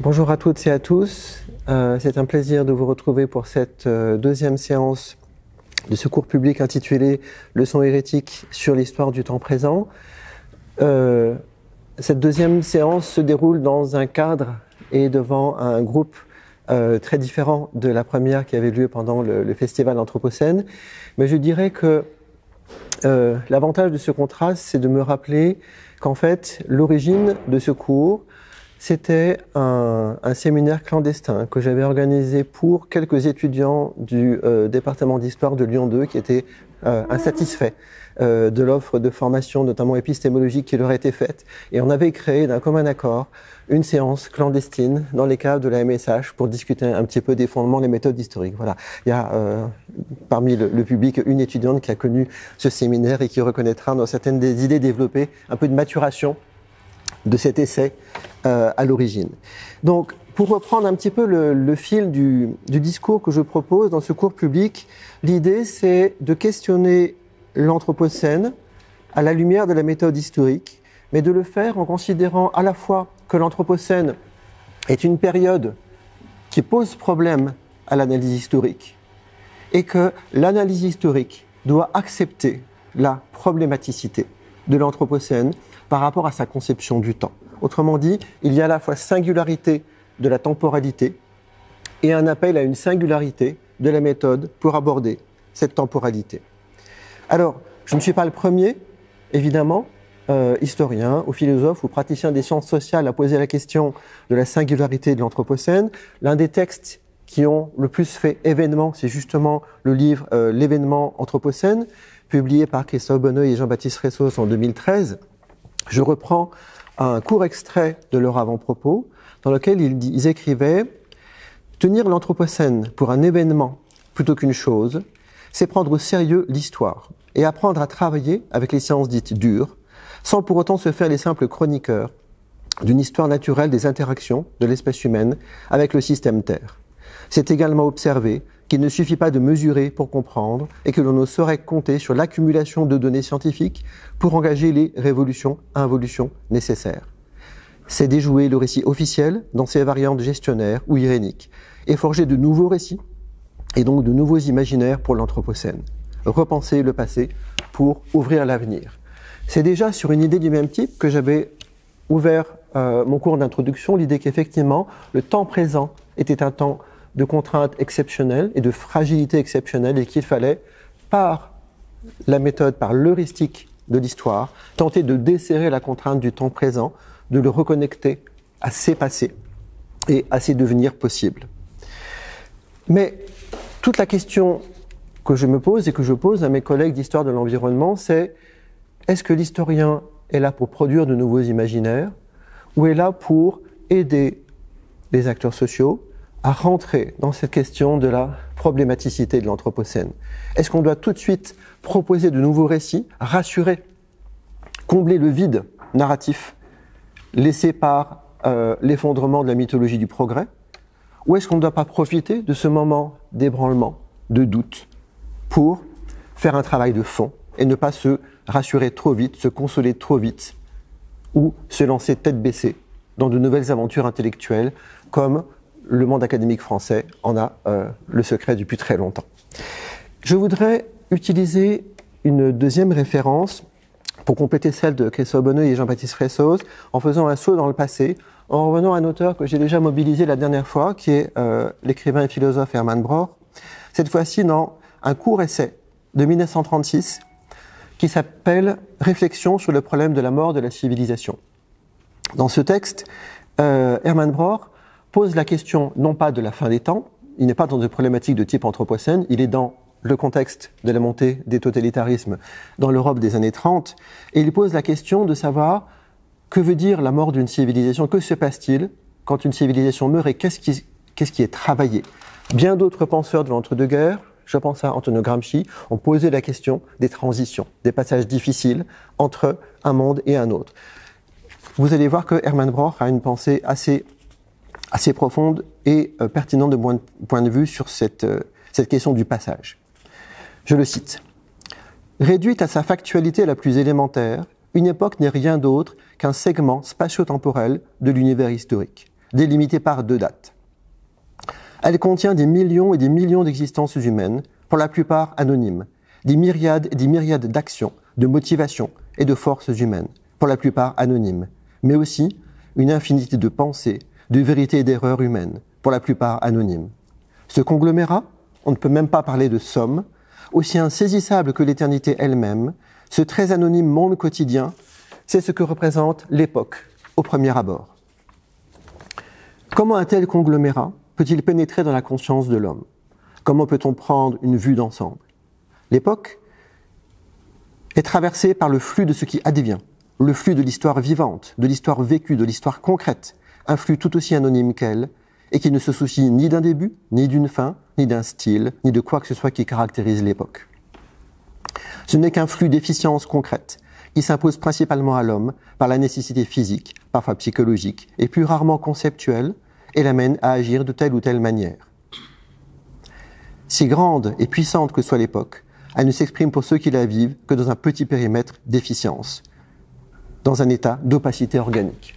Bonjour à toutes et à tous. C'est un plaisir de vous retrouver pour cette deuxième séance de ce cours public intitulé « Leçons hérétiques sur l'histoire du temps présent ». Cette deuxième séance se déroule dans un cadre et devant un groupe très différent de la première qui avait lieu pendant le festival Anthropocène. Mais je dirais que l'avantage de ce contraste, c'est de me rappeler qu'en fait, l'origine de ce cours, c'était un séminaire clandestin que j'avais organisé pour quelques étudiants du département d'histoire de Lyon 2 qui étaient insatisfaits de l'offre de formation, notamment épistémologique, qui leur a été faite. Et on avait créé d'un commun accord une séance clandestine dans les cadres de la MSH pour discuter un petit peu des fondements, les méthodes historiques. Voilà. Il y a parmi le public une étudiante qui a connu ce séminaire et qui reconnaîtra dans certaines des idées développées un peu de maturation de cet essai à l'origine. Donc, pour reprendre un petit peu le fil du discours que je propose dans ce cours public, l'idée c'est de questionner l'Anthropocène à la lumière de la méthode historique, mais de le faire en considérant à la fois que l'Anthropocène est une période qui pose problème à l'analyse historique et que l'analyse historique doit accepter la problématicité de l'Anthropocène par rapport à sa conception du temps. Autrement dit, il y a à la fois singularité de la temporalité et un appel à une singularité de la méthode pour aborder cette temporalité. Alors, je ne suis pas le premier, évidemment, historien ou philosophe ou praticien des sciences sociales à poser la question de la singularité de l'Anthropocène. L'un des textes qui ont le plus fait événement, c'est justement le livre « L'événement Anthropocène », publié par Christophe Bonneuil et Jean-Baptiste Fressos en 2013. Je reprends un court extrait de leur avant-propos, dans lequel ils écrivaient « Tenir l'Anthropocène pour un événement plutôt qu'une chose, c'est prendre au sérieux l'histoire et apprendre à travailler avec les sciences dites dures, sans pour autant se faire les simples chroniqueurs d'une histoire naturelle des interactions de l'espèce humaine avec le système Terre. C'est également observer qu'il ne suffit pas de mesurer pour comprendre et que l'on ne saurait compter sur l'accumulation de données scientifiques pour engager les révolutions-involutions nécessaires. C'est déjouer le récit officiel dans ses variantes gestionnaires ou iréniques et forger de nouveaux récits et donc de nouveaux imaginaires pour l'Anthropocène. Repenser le passé pour ouvrir l'avenir. C'est déjà sur une idée du même type que j'avais ouvert mon cours d'introduction, l'idée qu'effectivement le temps présent était un temps de contraintes exceptionnelles et de fragilité exceptionnelle et qu'il fallait, par la méthode, par l'heuristique de l'histoire, tenter de desserrer la contrainte du temps présent, de le reconnecter à ses passés et à ses devenirs possibles. Mais toute la question que je me pose et que je pose à mes collègues d'histoire de l'environnement, c'est est-ce que l'historien est là pour produire de nouveaux imaginaires ou est là pour aider les acteurs sociaux à rentrer dans cette question de la problématicité de l'Anthropocène? Est-ce qu'on doit tout de suite proposer de nouveaux récits, rassurer, combler le vide narratif laissé par l'effondrement de la mythologie du progrès? Ou est-ce qu'on ne doit pas profiter de ce moment d'ébranlement, de doute, pour faire un travail de fond et ne pas se rassurer trop vite, se consoler trop vite, ou se lancer tête baissée dans de nouvelles aventures intellectuelles comme le monde académique français en a le secret depuis très longtemps. Je voudrais utiliser une deuxième référence pour compléter celle de Christophe Bonneuil et Jean-Baptiste Fressos en faisant un saut dans le passé, en revenant à un auteur que j'ai déjà mobilisé la dernière fois, qui est l'écrivain et philosophe Hermann Broch, cette fois-ci dans un court essai de 1936 qui s'appelle « Réflexion sur le problème de la mort de la civilisation ». Dans ce texte, Hermann Broch pose la question non pas de la fin des temps, il n'est pas dans une problématique de type anthropocène, il est dans le contexte de la montée des totalitarismes dans l'Europe des années 30, et il pose la question de savoir que veut dire la mort d'une civilisation, que se passe-t-il quand une civilisation meurt et qu'est-ce qui est travaillé. Bien d'autres penseurs de l'entre-deux-guerres, je pense à Antonio Gramsci, ont posé la question des transitions, des passages difficiles entre un monde et un autre. Vous allez voir que Hermann Broch a une pensée assez profonde et pertinente de mon point de vue sur cette question du passage. Je le cite. « Réduite à sa factualité la plus élémentaire, une époque n'est rien d'autre qu'un segment spatio-temporel de l'univers historique. délimitée par 2 dates. Elle contient des millions et des millions d'existences humaines, pour la plupart anonymes, des myriades et des myriades d'actions, de motivations et de forces humaines, pour la plupart anonymes, mais aussi une infinité de pensées, de vérités et d'erreurs humaines, pour la plupart anonymes. Ce conglomérat, on ne peut même pas parler de somme, aussi insaisissable que l'éternité elle-même, ce très anonyme monde quotidien, c'est ce que représente l'époque, au premier abord. Comment un tel conglomérat peut-il pénétrer dans la conscience de l'homme? Comment peut-on prendre une vue d'ensemble? L'époque est traversée par le flux de ce qui advient, le flux de l'histoire vivante, de l'histoire vécue, de l'histoire concrète, un flux tout aussi anonyme qu'elle, et qui ne se soucie ni d'un début, ni d'une fin, ni d'un style, ni de quoi que ce soit qui caractérise l'époque. Ce n'est qu'un flux d'efficience concrète, qui s'impose principalement à l'homme par la nécessité physique, parfois psychologique, et plus rarement conceptuelle, et l'amène à agir de telle ou telle manière. Si grande et puissante que soit l'époque, elle ne s'exprime pour ceux qui la vivent que dans un petit périmètre d'efficience, dans un état d'opacité organique.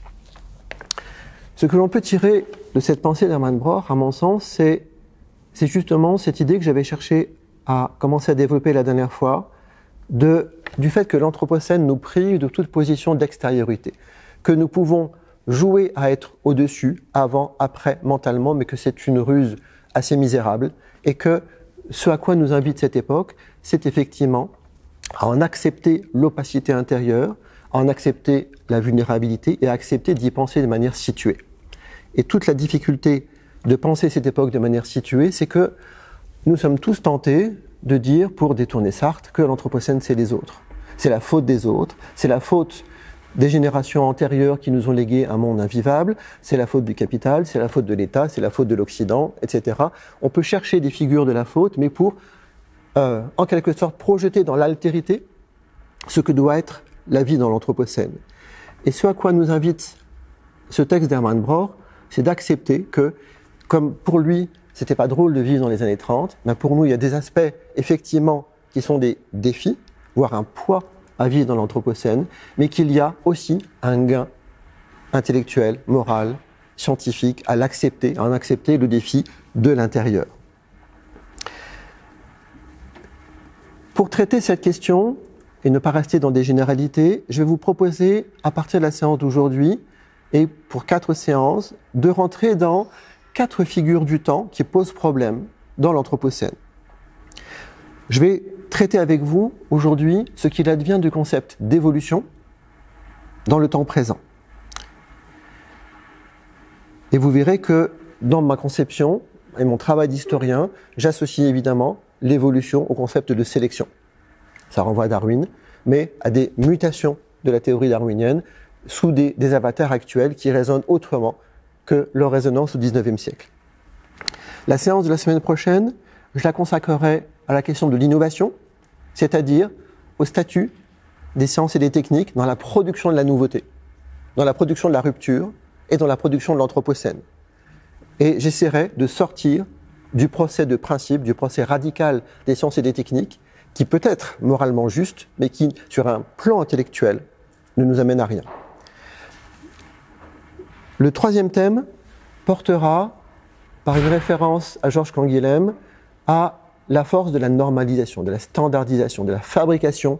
Ce que l'on peut tirer de cette pensée d'Hermann Broch, à mon sens, c'est justement cette idée que j'avais cherché à commencer à développer la dernière fois, du fait que l'Anthropocène nous prive de toute position d'extériorité, que nous pouvons jouer à être au-dessus, avant, après, mentalement, mais que c'est une ruse assez misérable, et que ce à quoi nous invite cette époque, c'est effectivement à en accepter l'opacité intérieure, à en accepter la vulnérabilité et à accepter d'y penser de manière située. Et toute la difficulté de penser cette époque de manière située, c'est que nous sommes tous tentés de dire, pour détourner Sartre, que l'Anthropocène c'est les autres. C'est la faute des autres, c'est la faute des générations antérieures qui nous ont légué un monde invivable, c'est la faute du capital, c'est la faute de l'État, c'est la faute de l'Occident, etc. On peut chercher des figures de la faute, mais pour, en quelque sorte, projeter dans l'altérité ce que doit être la vie dans l'Anthropocène. Et ce à quoi nous invite ce texte d'Hermann Broch, c'est d'accepter que, comme pour lui, c'était pas drôle de vivre dans les années 30, mais pour nous, il y a des aspects, effectivement, qui sont des défis, voire un poids à vivre dans l'Anthropocène, mais qu'il y a aussi un gain intellectuel, moral, scientifique à l'accepter, à en accepter le défi de l'intérieur. Pour traiter cette question, et ne pas rester dans des généralités, je vais vous proposer, à partir de la séance d'aujourd'hui, et pour 4 séances, de rentrer dans 4 figures du temps qui posent problème dans l'Anthropocène. Je vais traiter avec vous aujourd'hui ce qu'il advient du concept d'évolution dans le temps présent. Et vous verrez que dans ma conception et mon travail d'historien, j'associe évidemment l'évolution au concept de sélection. Ça renvoie à Darwin, mais à des mutations de la théorie darwinienne sous des avatars actuels qui résonnent autrement que leur résonance au XIXe siècle. La séance de la semaine prochaine, je la consacrerai à la question de l'innovation, c'est-à-dire au statut des sciences et des techniques dans la production de la nouveauté, dans la production de la rupture et dans la production de l'Anthropocène. Et j'essaierai de sortir du procès de principe, du procès radical des sciences et des techniques, qui peut être moralement juste, mais qui, sur un plan intellectuel, ne nous amène à rien. Le 3e thème portera, par une référence à Georges Canguilhem, à la force de la normalisation, de la standardisation, de la fabrication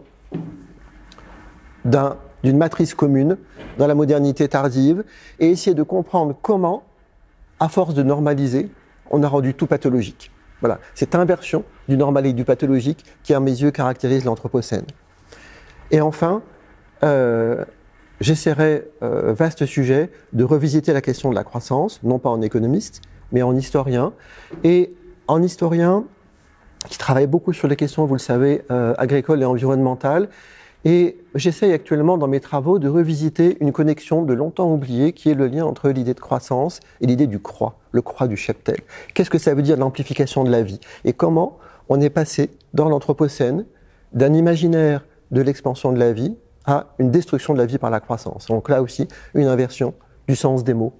d'une matrice commune dans la modernité tardive, et essayer de comprendre comment, à force de normaliser, on a rendu tout pathologique. Voilà, cette inversion du normal et du pathologique qui, à mes yeux, caractérise l'Anthropocène. Et enfin, j'essaierai, vaste sujet, de revisiter la question de la croissance, non pas en économiste, mais en historien. Et en historien qui travaille beaucoup sur les questions, vous le savez, agricoles et environnementales. Et j'essaye actuellement, dans mes travaux, de revisiter une connexion de longtemps oubliée, qui est le lien entre l'idée de croissance et l'idée du croît, le croît du cheptel. Qu'est-ce que ça veut dire l'amplification de la vie? Et comment on est passé, dans l'Anthropocène, d'un imaginaire de l'expansion de la vie à une destruction de la vie par la croissance. Donc là aussi, une inversion du sens des mots,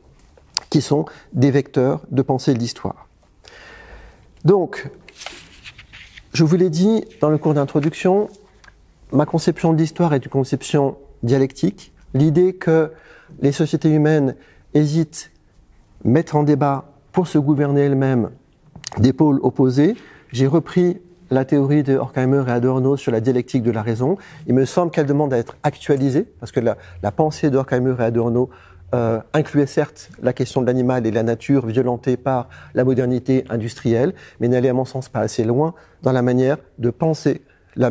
qui sont des vecteurs de pensée de l'histoire. Donc, je vous l'ai dit dans le cours d'introduction, ma conception de l'histoire est une conception dialectique. L'idée que les sociétés humaines hésitent mettre en débat pour se gouverner elle-même des pôles opposés, j'ai repris la théorie de Horkheimer et Adorno sur la dialectique de la raison. Il me semble qu'elle demande à être actualisée, parce que la pensée de Horkheimer et Adorno incluait certes la question de l'animal et de la nature violentée par la modernité industrielle, mais n'allait à mon sens pas assez loin dans la manière de penser la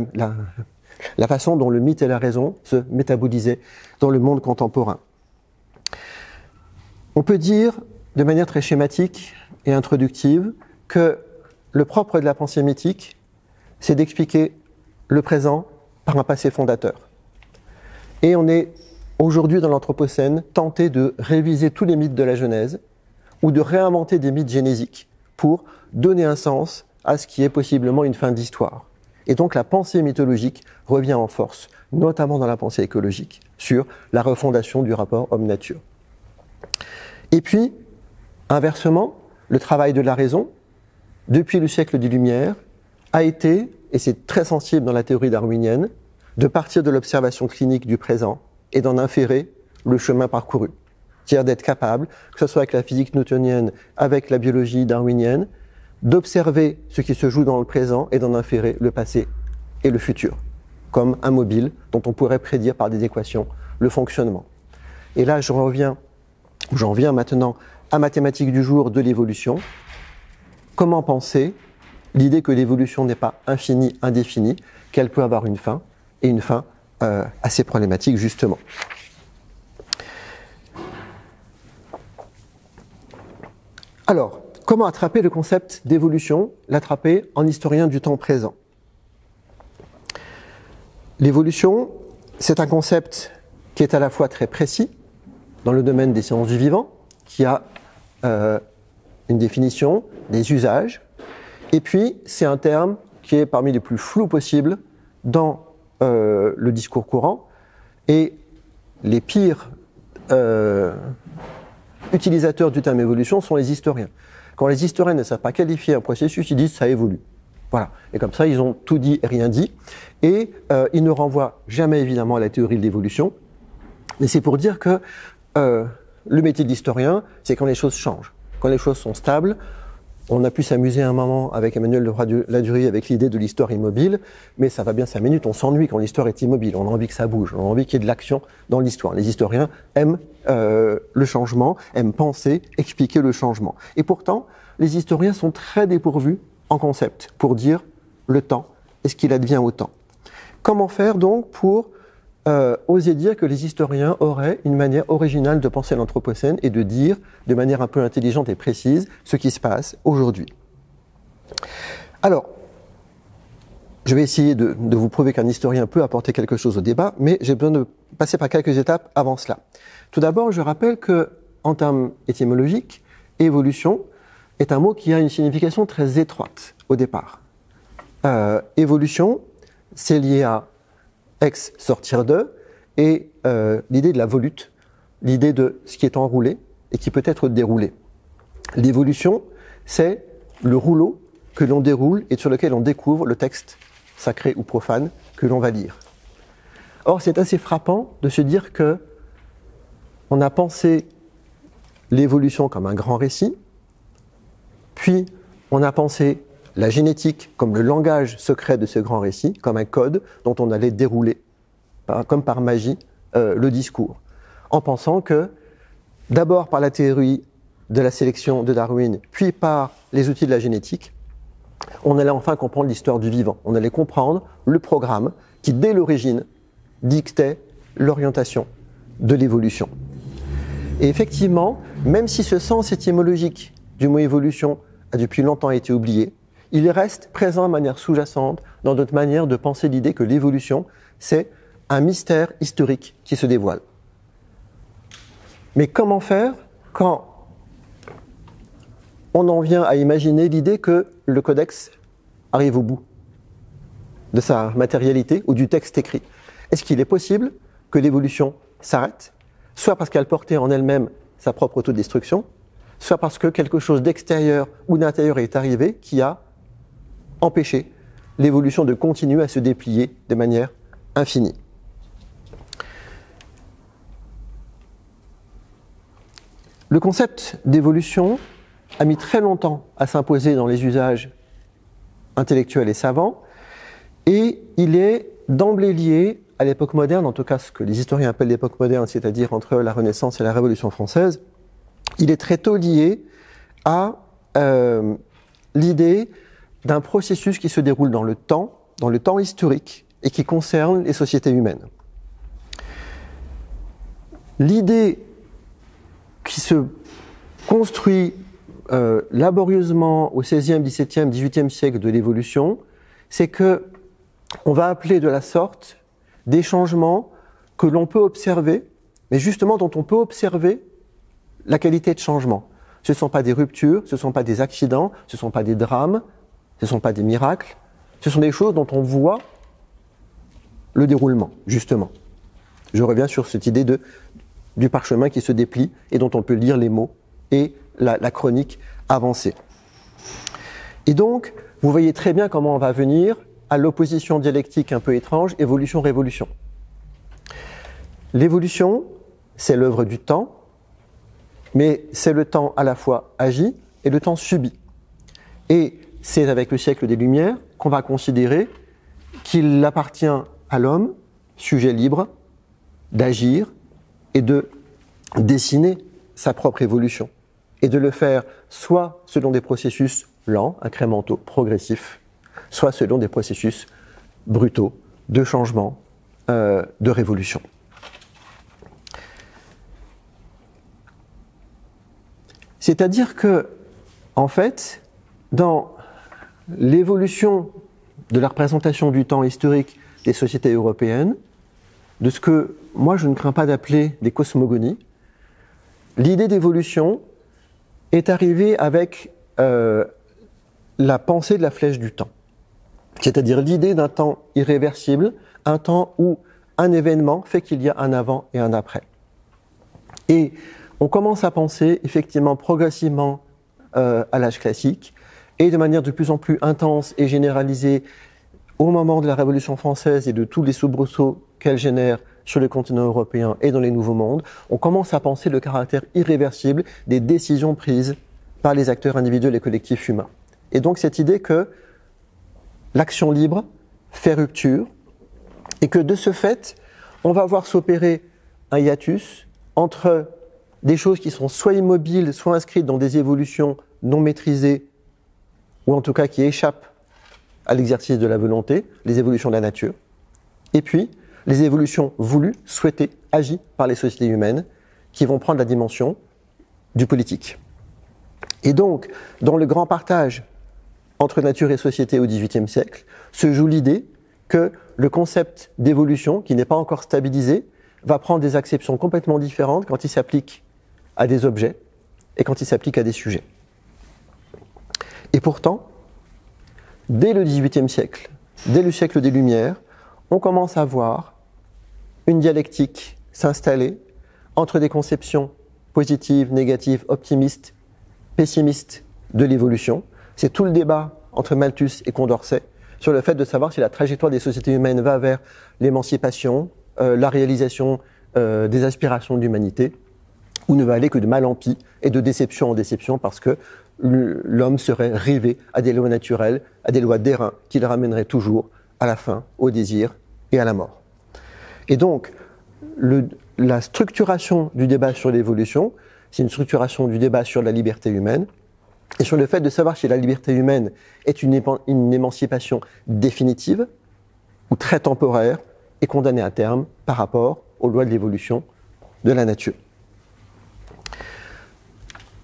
façon dont le mythe et la raison se métabolisaient dans le monde contemporain. On peut dire, de manière très schématique et introductive, que le propre de la pensée mythique, c'est d'expliquer le présent par un passé fondateur. Et on est aujourd'hui dans l'Anthropocène tenté de réviser tous les mythes de la Genèse ou de réinventer des mythes génésiques pour donner un sens à ce qui est possiblement une fin d'histoire. Et donc la pensée mythologique revient en force, notamment dans la pensée écologique, sur la refondation du rapport homme-nature. Et puis, inversement, le travail de la raison, depuis le siècle des Lumières, a été, et c'est très sensible dans la théorie darwinienne, de partir de l'observation clinique du présent et d'en inférer le chemin parcouru. C'est-à-dire d'être capable, que ce soit avec la physique newtonienne, avec la biologie darwinienne, d'observer ce qui se joue dans le présent et d'en inférer le passé et le futur, comme un mobile dont on pourrait prédire par des équations le fonctionnement. Et là, j'en viens maintenant à ma thématique du jour de l'évolution. Comment penser l'idée que l'évolution n'est pas infinie, indéfinie, qu'elle peut avoir une fin, et une fin assez problématique justement. Alors, comment attraper le concept d'évolution, l'attraper en historien du temps présent? L'évolution, c'est un concept qui est à la fois très précis, dans le domaine des sciences du vivant, qui a une définition, des usages, et puis c'est un terme qui est parmi les plus flous possibles dans le discours courant, et les pires utilisateurs du terme évolution sont les historiens. Quand les historiens ne savent pas qualifier un processus, ils disent ça évolue. Voilà. Et comme ça, ils ont tout dit et rien dit, et ils ne renvoient jamais évidemment à la théorie de l'évolution, mais c'est pour dire que le métier d'historien, c'est quand les choses changent, quand les choses sont stables. On a pu s'amuser un moment avec Emmanuel Ladurie avec l'idée de l'histoire immobile, mais ça va bien 5 minutes, on s'ennuie quand l'histoire est immobile, on a envie que ça bouge, on a envie qu'il y ait de l'action dans l'histoire. Les historiens aiment le changement, aiment penser, expliquer le changement. Et pourtant, les historiens sont très dépourvus en concept pour dire le temps et ce qu'il advient au temps. Comment faire donc pour oser dire que les historiens auraient une manière originale de penser l'Anthropocène et de dire de manière un peu intelligente et précise ce qui se passe aujourd'hui. Alors, je vais essayer de vous prouver qu'un historien peut apporter quelque chose au débat, mais j'ai besoin de passer par quelques étapes avant cela. Tout d'abord, je rappelle que, en termes étymologiques, évolution est un mot qui a une signification très étroite au départ. Évolution, c'est lié à ex, sortir de, et l'idée de la volute, l'idée de ce qui est enroulé et qui peut être déroulé. L'évolution, c'est le rouleau que l'on déroule et sur lequel on découvre le texte sacré ou profane que l'on va lire. Or, c'est assez frappant de se dire que on a pensé l'évolution comme un grand récit, puis on a pensé la génétique comme le langage secret de ce grand récit, comme un code dont on allait dérouler, comme par magie, le discours. En pensant que, d'abord par la théorie de la sélection de Darwin, puis par les outils de la génétique, on allait enfin comprendre l'histoire du vivant. On allait comprendre le programme qui, dès l'origine, dictait l'orientation de l'évolution. Et effectivement, même si ce sens étymologique du mot évolution a depuis longtemps été oublié, il reste présent de manière sous-jacente dans notre manière de penser l'idée que l'évolution, c'est un mystère historique qui se dévoile. Mais comment faire quand on en vient à imaginer l'idée que le codex arrive au bout de sa matérialité ou du texte écrit? Est-ce qu'il est possible que l'évolution s'arrête, soit parce qu'elle portait en elle-même sa propre autodestruction, soit parce que quelque chose d'extérieur ou d'intérieur est arrivé qui a empêché l'évolution de continuer à se déplier de manière infinie. Le concept d'évolution a mis très longtemps à s'imposer dans les usages intellectuels et savants, et il est d'emblée lié à l'époque moderne, en tout cas ce que les historiens appellent l'époque moderne, c'est-à-dire entre la Renaissance et la Révolution française. Il est très tôt lié à l'idée d'un processus qui se déroule dans le temps historique, et qui concerne les sociétés humaines. L'idée qui se construit laborieusement au XVIe, XVIIe, XVIIIe siècle de l'évolution, c'est que on va appeler de la sorte des changements que l'on peut observer, mais justement dont on peut observer la qualité de changement. Ce ne sont pas des ruptures, ce ne sont pas des accidents, ce ne sont pas des drames, ce ne sont pas des miracles, ce sont des choses dont on voit le déroulement, justement. Je reviens sur cette idée du parchemin qui se déplie et dont on peut lire les mots et la chronique avancée. Et donc, vous voyez très bien comment on va venir à l'opposition dialectique un peu étrange, évolution-révolution. L'évolution, c'est l'œuvre du temps, mais c'est le temps à la fois agi et le temps subi. Et c'est avec le siècle des Lumières qu'on va considérer qu'il appartient à l'homme, sujet libre, d'agir et de dessiner sa propre évolution. Et de le faire soit selon des processus lents, incrémentaux, progressifs, soit selon des processus brutaux, de changement, de révolution. C'est-à-dire que, en fait, dans l'évolution de la représentation du temps historique des sociétés européennes, de ce que moi je ne crains pas d'appeler des cosmogonies, l'idée d'évolution est arrivée avec la pensée de la flèche du temps. C'est-à-dire l'idée d'un temps irréversible, un temps où un événement fait qu'il y a un avant et un après. Et on commence à penser effectivement progressivement à l'âge classique, et de manière de plus en plus intense et généralisée au moment de la Révolution française et de tous les soubresauts qu'elle génère sur le continent européen et dans les nouveaux mondes, on commence à penser le caractère irréversible des décisions prises par les acteurs individuels et collectifs humains. Et donc cette idée que l'action libre fait rupture et que de ce fait, on va voir s'opérer un hiatus entre des choses qui sont soit immobiles, soit inscrites dans des évolutions non maîtrisées, ou en tout cas qui échappent à l'exercice de la volonté, les évolutions de la nature, et puis les évolutions voulues, souhaitées, agies par les sociétés humaines, qui vont prendre la dimension du politique. Et donc, dans le grand partage entre nature et société au XVIIIe siècle, se joue l'idée que le concept d'évolution, qui n'est pas encore stabilisé, va prendre des acceptions complètement différentes quand il s'applique à des objets et quand il s'applique à des sujets. Et pourtant, dès le XVIIIe siècle, dès le siècle des Lumières, on commence à voir une dialectique s'installer entre des conceptions positives, négatives, optimistes, pessimistes de l'évolution. C'est tout le débat entre Malthus et Condorcet sur le fait de savoir si la trajectoire des sociétés humaines va vers l'émancipation, la réalisation des aspirations de l'humanité, ou ne va aller que de mal en pis et de déception en déception parce que l'homme serait rivé à des lois naturelles, à des lois d'airain qui le ramèneraient toujours à la fin, au désir et à la mort. Et donc, la structuration du débat sur l'évolution, c'est une structuration du débat sur la liberté humaine et sur le fait de savoir si la liberté humaine est une émancipation définitive ou très temporaire et condamnée à terme par rapport aux lois de l'évolution de la nature.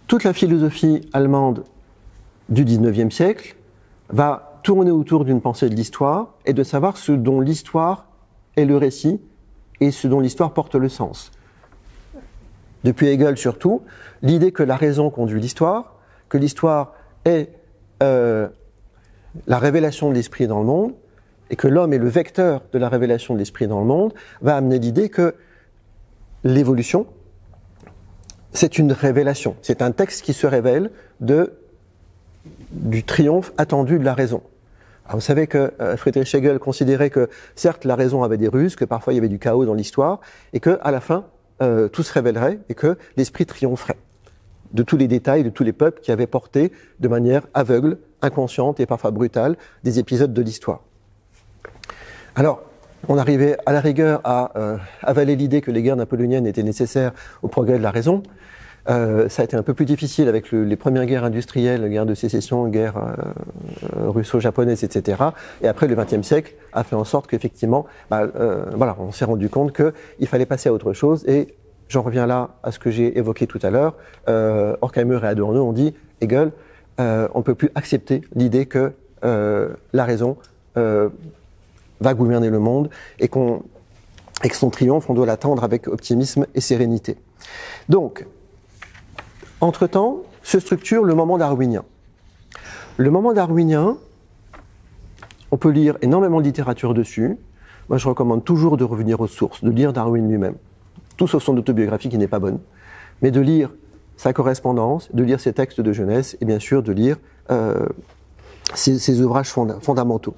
Toute la philosophie allemande du XIXe siècle va tourner autour d'une pensée de l'histoire et de savoir ce dont l'histoire est le récit et ce dont l'histoire porte le sens. Depuis Hegel surtout, l'idée que la raison conduit l'histoire, que l'histoire est la révélation de l'esprit dans le monde et que l'homme est le vecteur de la révélation de l'esprit dans le monde, va amener l'idée que l'évolution, c'est une révélation, c'est un texte qui se révèle du triomphe attendu de la raison. Alors vous savez que Friedrich Hegel considérait que certes la raison avait des ruses, que parfois il y avait du chaos dans l'histoire, et qu'à la fin tout se révélerait et que l'esprit triompherait. de tous les détails, de tous les peuples qui avaient porté de manière aveugle, inconsciente et parfois brutale des épisodes de l'histoire. Alors, on arrivait à la rigueur à avaler l'idée que les guerres napoléoniennes étaient nécessaires au progrès de la raison. Ça a été un peu plus difficile avec les premières guerres industrielles, guerre de sécession, guerre russo-japonaise, etc. Et après, le XXe siècle a fait en sorte qu'effectivement, voilà, on s'est rendu compte qu'il fallait passer à autre chose. Et j'en reviens là à ce que j'ai évoqué tout à l'heure. Horkheimer et Adorno ont dit, Hegel, on ne peut plus accepter l'idée que la raison va gouverner le monde et que son triomphe, on doit l'attendre avec optimisme et sérénité. Donc, entre-temps, se structure le moment darwinien. Le moment darwinien, on peut lire énormément de littérature dessus. Moi, je recommande toujours de revenir aux sources, de lire Darwin lui-même. Tout sauf son autobiographie qui n'est pas bonne, mais de lire sa correspondance, de lire ses textes de jeunesse et bien sûr de lire ses ouvrages fondamentaux.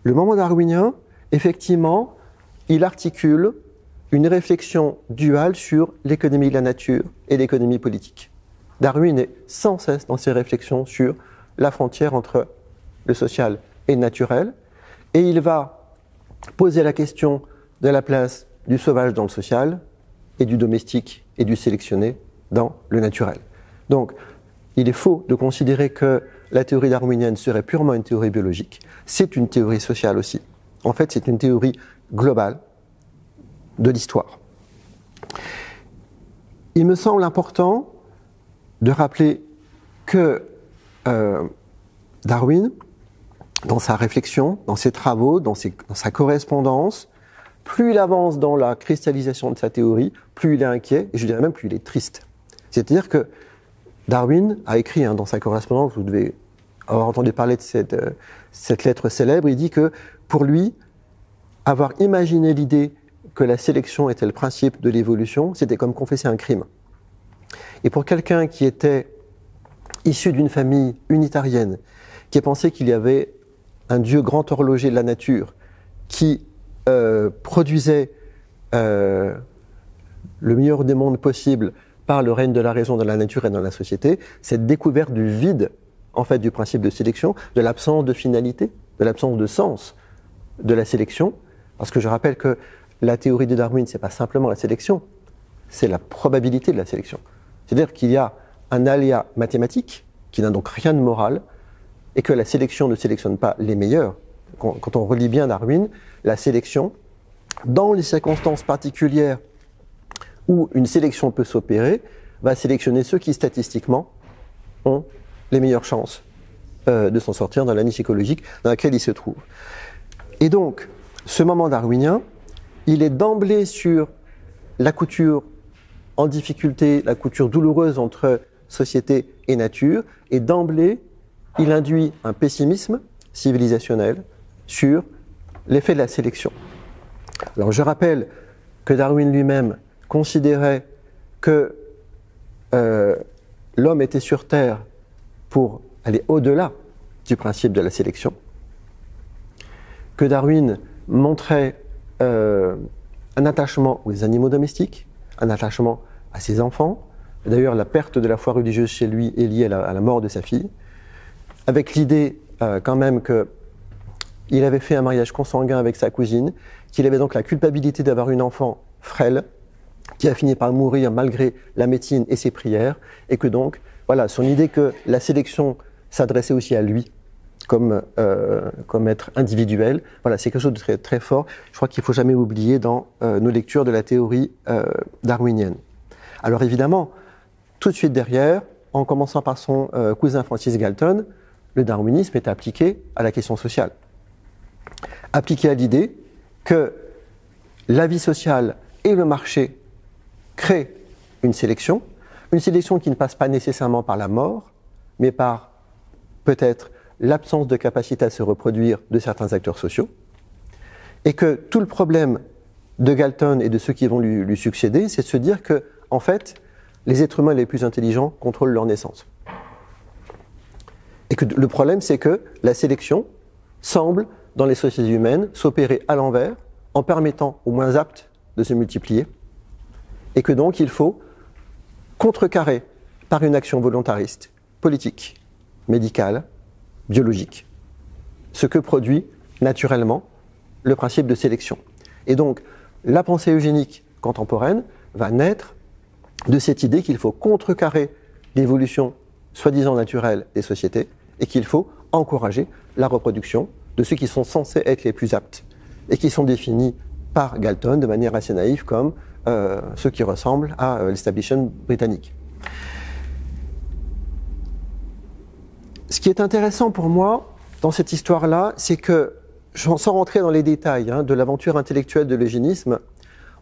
Le moment darwinien, effectivement, il articule une réflexion duale sur l'économie de la nature et l'économie politique. Darwin est sans cesse dans ses réflexions sur la frontière entre le social et le naturel, et il va poser la question de la place du sauvage dans le social, et du domestique et du sélectionné dans le naturel. Donc, il est faux de considérer que la théorie darwinienne serait purement une théorie biologique. C'est une théorie sociale aussi. En fait, c'est une théorie globale de l'histoire. Il me semble important de rappeler que Darwin, dans sa réflexion, dans ses travaux, dans sa correspondance, plus il avance dans la cristallisation de sa théorie, plus il est inquiet, et je dirais même plus il est triste. C'est-à-dire que Darwin a écrit dans sa correspondance, vous devez avoir entendu parler de cette lettre célèbre, il dit que pour lui, avoir imaginé l'idée que la sélection était le principe de l'évolution, c'était comme confesser un crime. Et pour quelqu'un qui était issu d'une famille unitarienne, qui a pensé qu'il y avait un Dieu grand horloger de la nature, qui produisait le meilleur des mondes possible par le règne de la raison dans la nature et dans la société, cette découverte du vide, en fait, du principe de sélection, de l'absence de finalité, de l'absence de sens de la sélection, parce que je rappelle que la théorie de Darwin, c'est pas simplement la sélection, c'est la probabilité de la sélection. C'est-à-dire qu'il y a un aléa mathématique, qui n'a donc rien de moral, et que la sélection ne sélectionne pas les meilleurs. Quand on relit bien Darwin, la sélection, dans les circonstances particulières où une sélection peut s'opérer, va sélectionner ceux qui statistiquement ont les meilleures chances de s'en sortir dans la niche écologique dans laquelle ils se trouvent. Et donc, ce moment darwinien, il est d'emblée sur la couture en difficulté, la couture douloureuse entre société et nature, et d'emblée, il induit un pessimisme civilisationnel sur l'effet de la sélection. Alors je rappelle que Darwin lui-même considérait que l'homme était sur Terre pour aller au-delà du principe de la sélection, que Darwin montrait un attachement aux animaux domestiques, un attachement à ses enfants. D'ailleurs, la perte de la foi religieuse chez lui est liée à la mort de sa fille, avec l'idée quand même qu'il avait fait un mariage consanguin avec sa cousine, qu'il avait donc la culpabilité d'avoir une enfant frêle, qui a fini par mourir malgré la médecine et ses prières, et que donc, voilà, son idée que la sélection s'adressait aussi à lui, comme être individuel, voilà, c'est quelque chose de très, très fort. Je crois qu'il ne faut jamais oublier dans nos lectures de la théorie darwinienne. Alors évidemment, tout de suite derrière, en commençant par son cousin Francis Galton, le darwinisme est appliqué à la question sociale. Appliqué à l'idée que la vie sociale et le marché créent une sélection qui ne passe pas nécessairement par la mort, mais par peut-être l'absence de capacité à se reproduire de certains acteurs sociaux, et que tout le problème de Galton et de ceux qui vont lui succéder, c'est de se dire que, en fait, les êtres humains les plus intelligents contrôlent leur naissance. Et que le problème, c'est que la sélection semble, dans les sociétés humaines, s'opérer à l'envers, en permettant aux moins aptes de se multiplier, et que donc il faut contrecarrer par une action volontariste, politique, médicale, biologique. Ce que produit naturellement le principe de sélection. Et donc, la pensée eugénique contemporaine va naître de cette idée qu'il faut contrecarrer l'évolution soi-disant naturelle des sociétés et qu'il faut encourager la reproduction de ceux qui sont censés être les plus aptes et qui sont définis par Galton de manière assez naïve comme ceux qui ressemblent à l'establishment britannique. Ce qui est intéressant pour moi dans cette histoire-là, c'est que, sans rentrer dans les détails de l'aventure intellectuelle de l'eugénisme,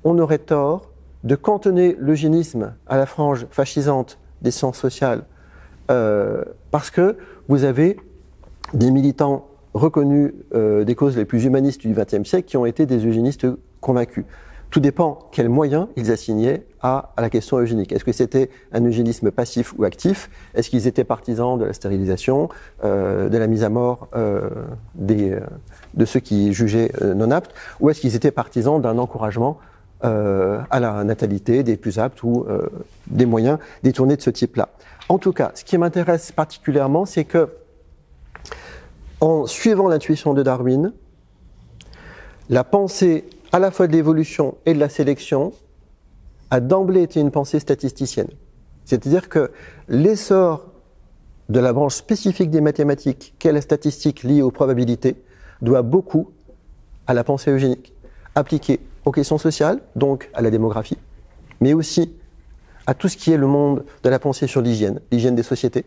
on aurait tort de cantonner l'eugénisme à la frange fascisante des sciences sociales parce que vous avez des militants reconnus des causes les plus humanistes du XXe siècle qui ont été des eugénistes convaincus. Tout dépend quels moyens ils assignaient à la question eugénique. Est-ce que c'était un eugénisme passif ou actif? Est-ce qu'ils étaient partisans de la stérilisation, de la mise à mort de ceux qui jugeaient non aptes? Ou est-ce qu'ils étaient partisans d'un encouragement à la natalité des plus aptes ou des moyens détournés de ce type-là? En tout cas, ce qui m'intéresse particulièrement, c'est que en suivant l'intuition de Darwin, la pensée à la fois de l'évolution et de la sélection a d'emblée été une pensée statisticienne. C'est-à-dire que l'essor de la branche spécifique des mathématiques, qu'est la statistique liée aux probabilités, doit beaucoup à la pensée eugénique, appliquée aux questions sociales, donc à la démographie, mais aussi à tout ce qui est le monde de la pensée sur l'hygiène des sociétés.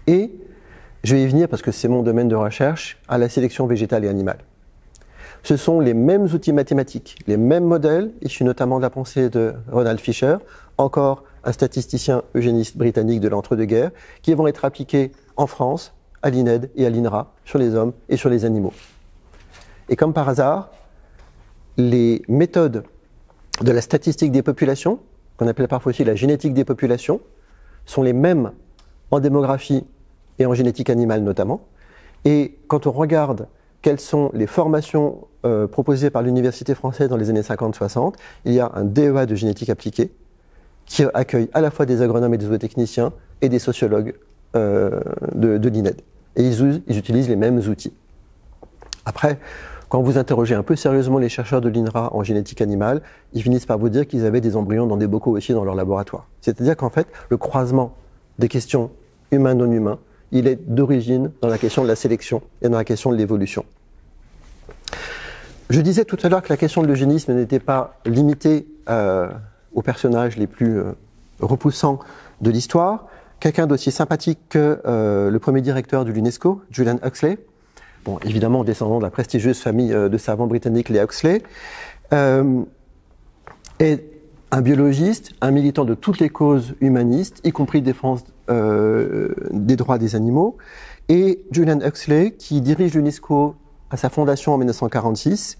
Et je vais y venir parce que c'est mon domaine de recherche, à la sélection végétale et animale. Ce sont les mêmes outils mathématiques, les mêmes modèles, issus notamment de la pensée de Ronald Fisher, encore un statisticien eugéniste britannique de l'entre-deux-guerres, qui vont être appliqués en France, à l'INED et à l'INRA, sur les hommes et sur les animaux. Et comme par hasard, les méthodes de la statistique des populations, qu'on appelle parfois aussi la génétique des populations, sont les mêmes en démographie et en génétique animale notamment. Et quand on regarde quelles sont les formations proposées par l'Université française dans les années 50-60, il y a un DEA de génétique appliquée qui accueille à la fois des agronomes et des zootechniciens et des sociologues de l'INED. Et ils utilisent les mêmes outils. Après, quand vous interrogez un peu sérieusement les chercheurs de l'INRA en génétique animale, ils finissent par vous dire qu'ils avaient des embryons dans des bocaux aussi dans leur laboratoire. C'est-à-dire qu'en fait, le croisement des questions humain-non humain, il est d'origine dans la question de la sélection et dans la question de l'évolution. Je disais tout à l'heure que la question de l'eugénisme n'était pas limitée aux personnages les plus repoussants de l'histoire. Quelqu'un d'aussi sympathique que le premier directeur de l'UNESCO, Julian Huxley, bon, évidemment descendant de la prestigieuse famille de savants britanniques, les Huxley, est un biologiste, un militant de toutes les causes humanistes, y compris défense des droits des animaux. Et Julian Huxley, qui dirige l'UNESCO à sa fondation en 1946,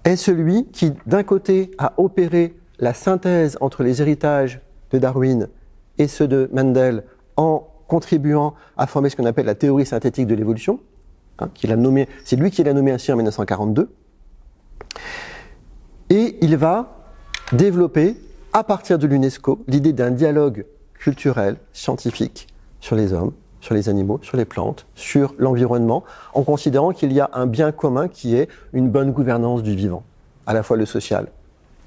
est celui qui, d'un côté, a opéré la synthèse entre les héritages de Darwin et ceux de Mendel en contribuant à former ce qu'on appelle la théorie synthétique de l'évolution, c'est lui qui l'a nommé ainsi en 1942, et il va développer, à partir de l'UNESCO, l'idée d'un dialogue culturel, scientifique, sur les hommes, sur les animaux, sur les plantes, sur l'environnement, en considérant qu'il y a un bien commun qui est une bonne gouvernance du vivant, à la fois le social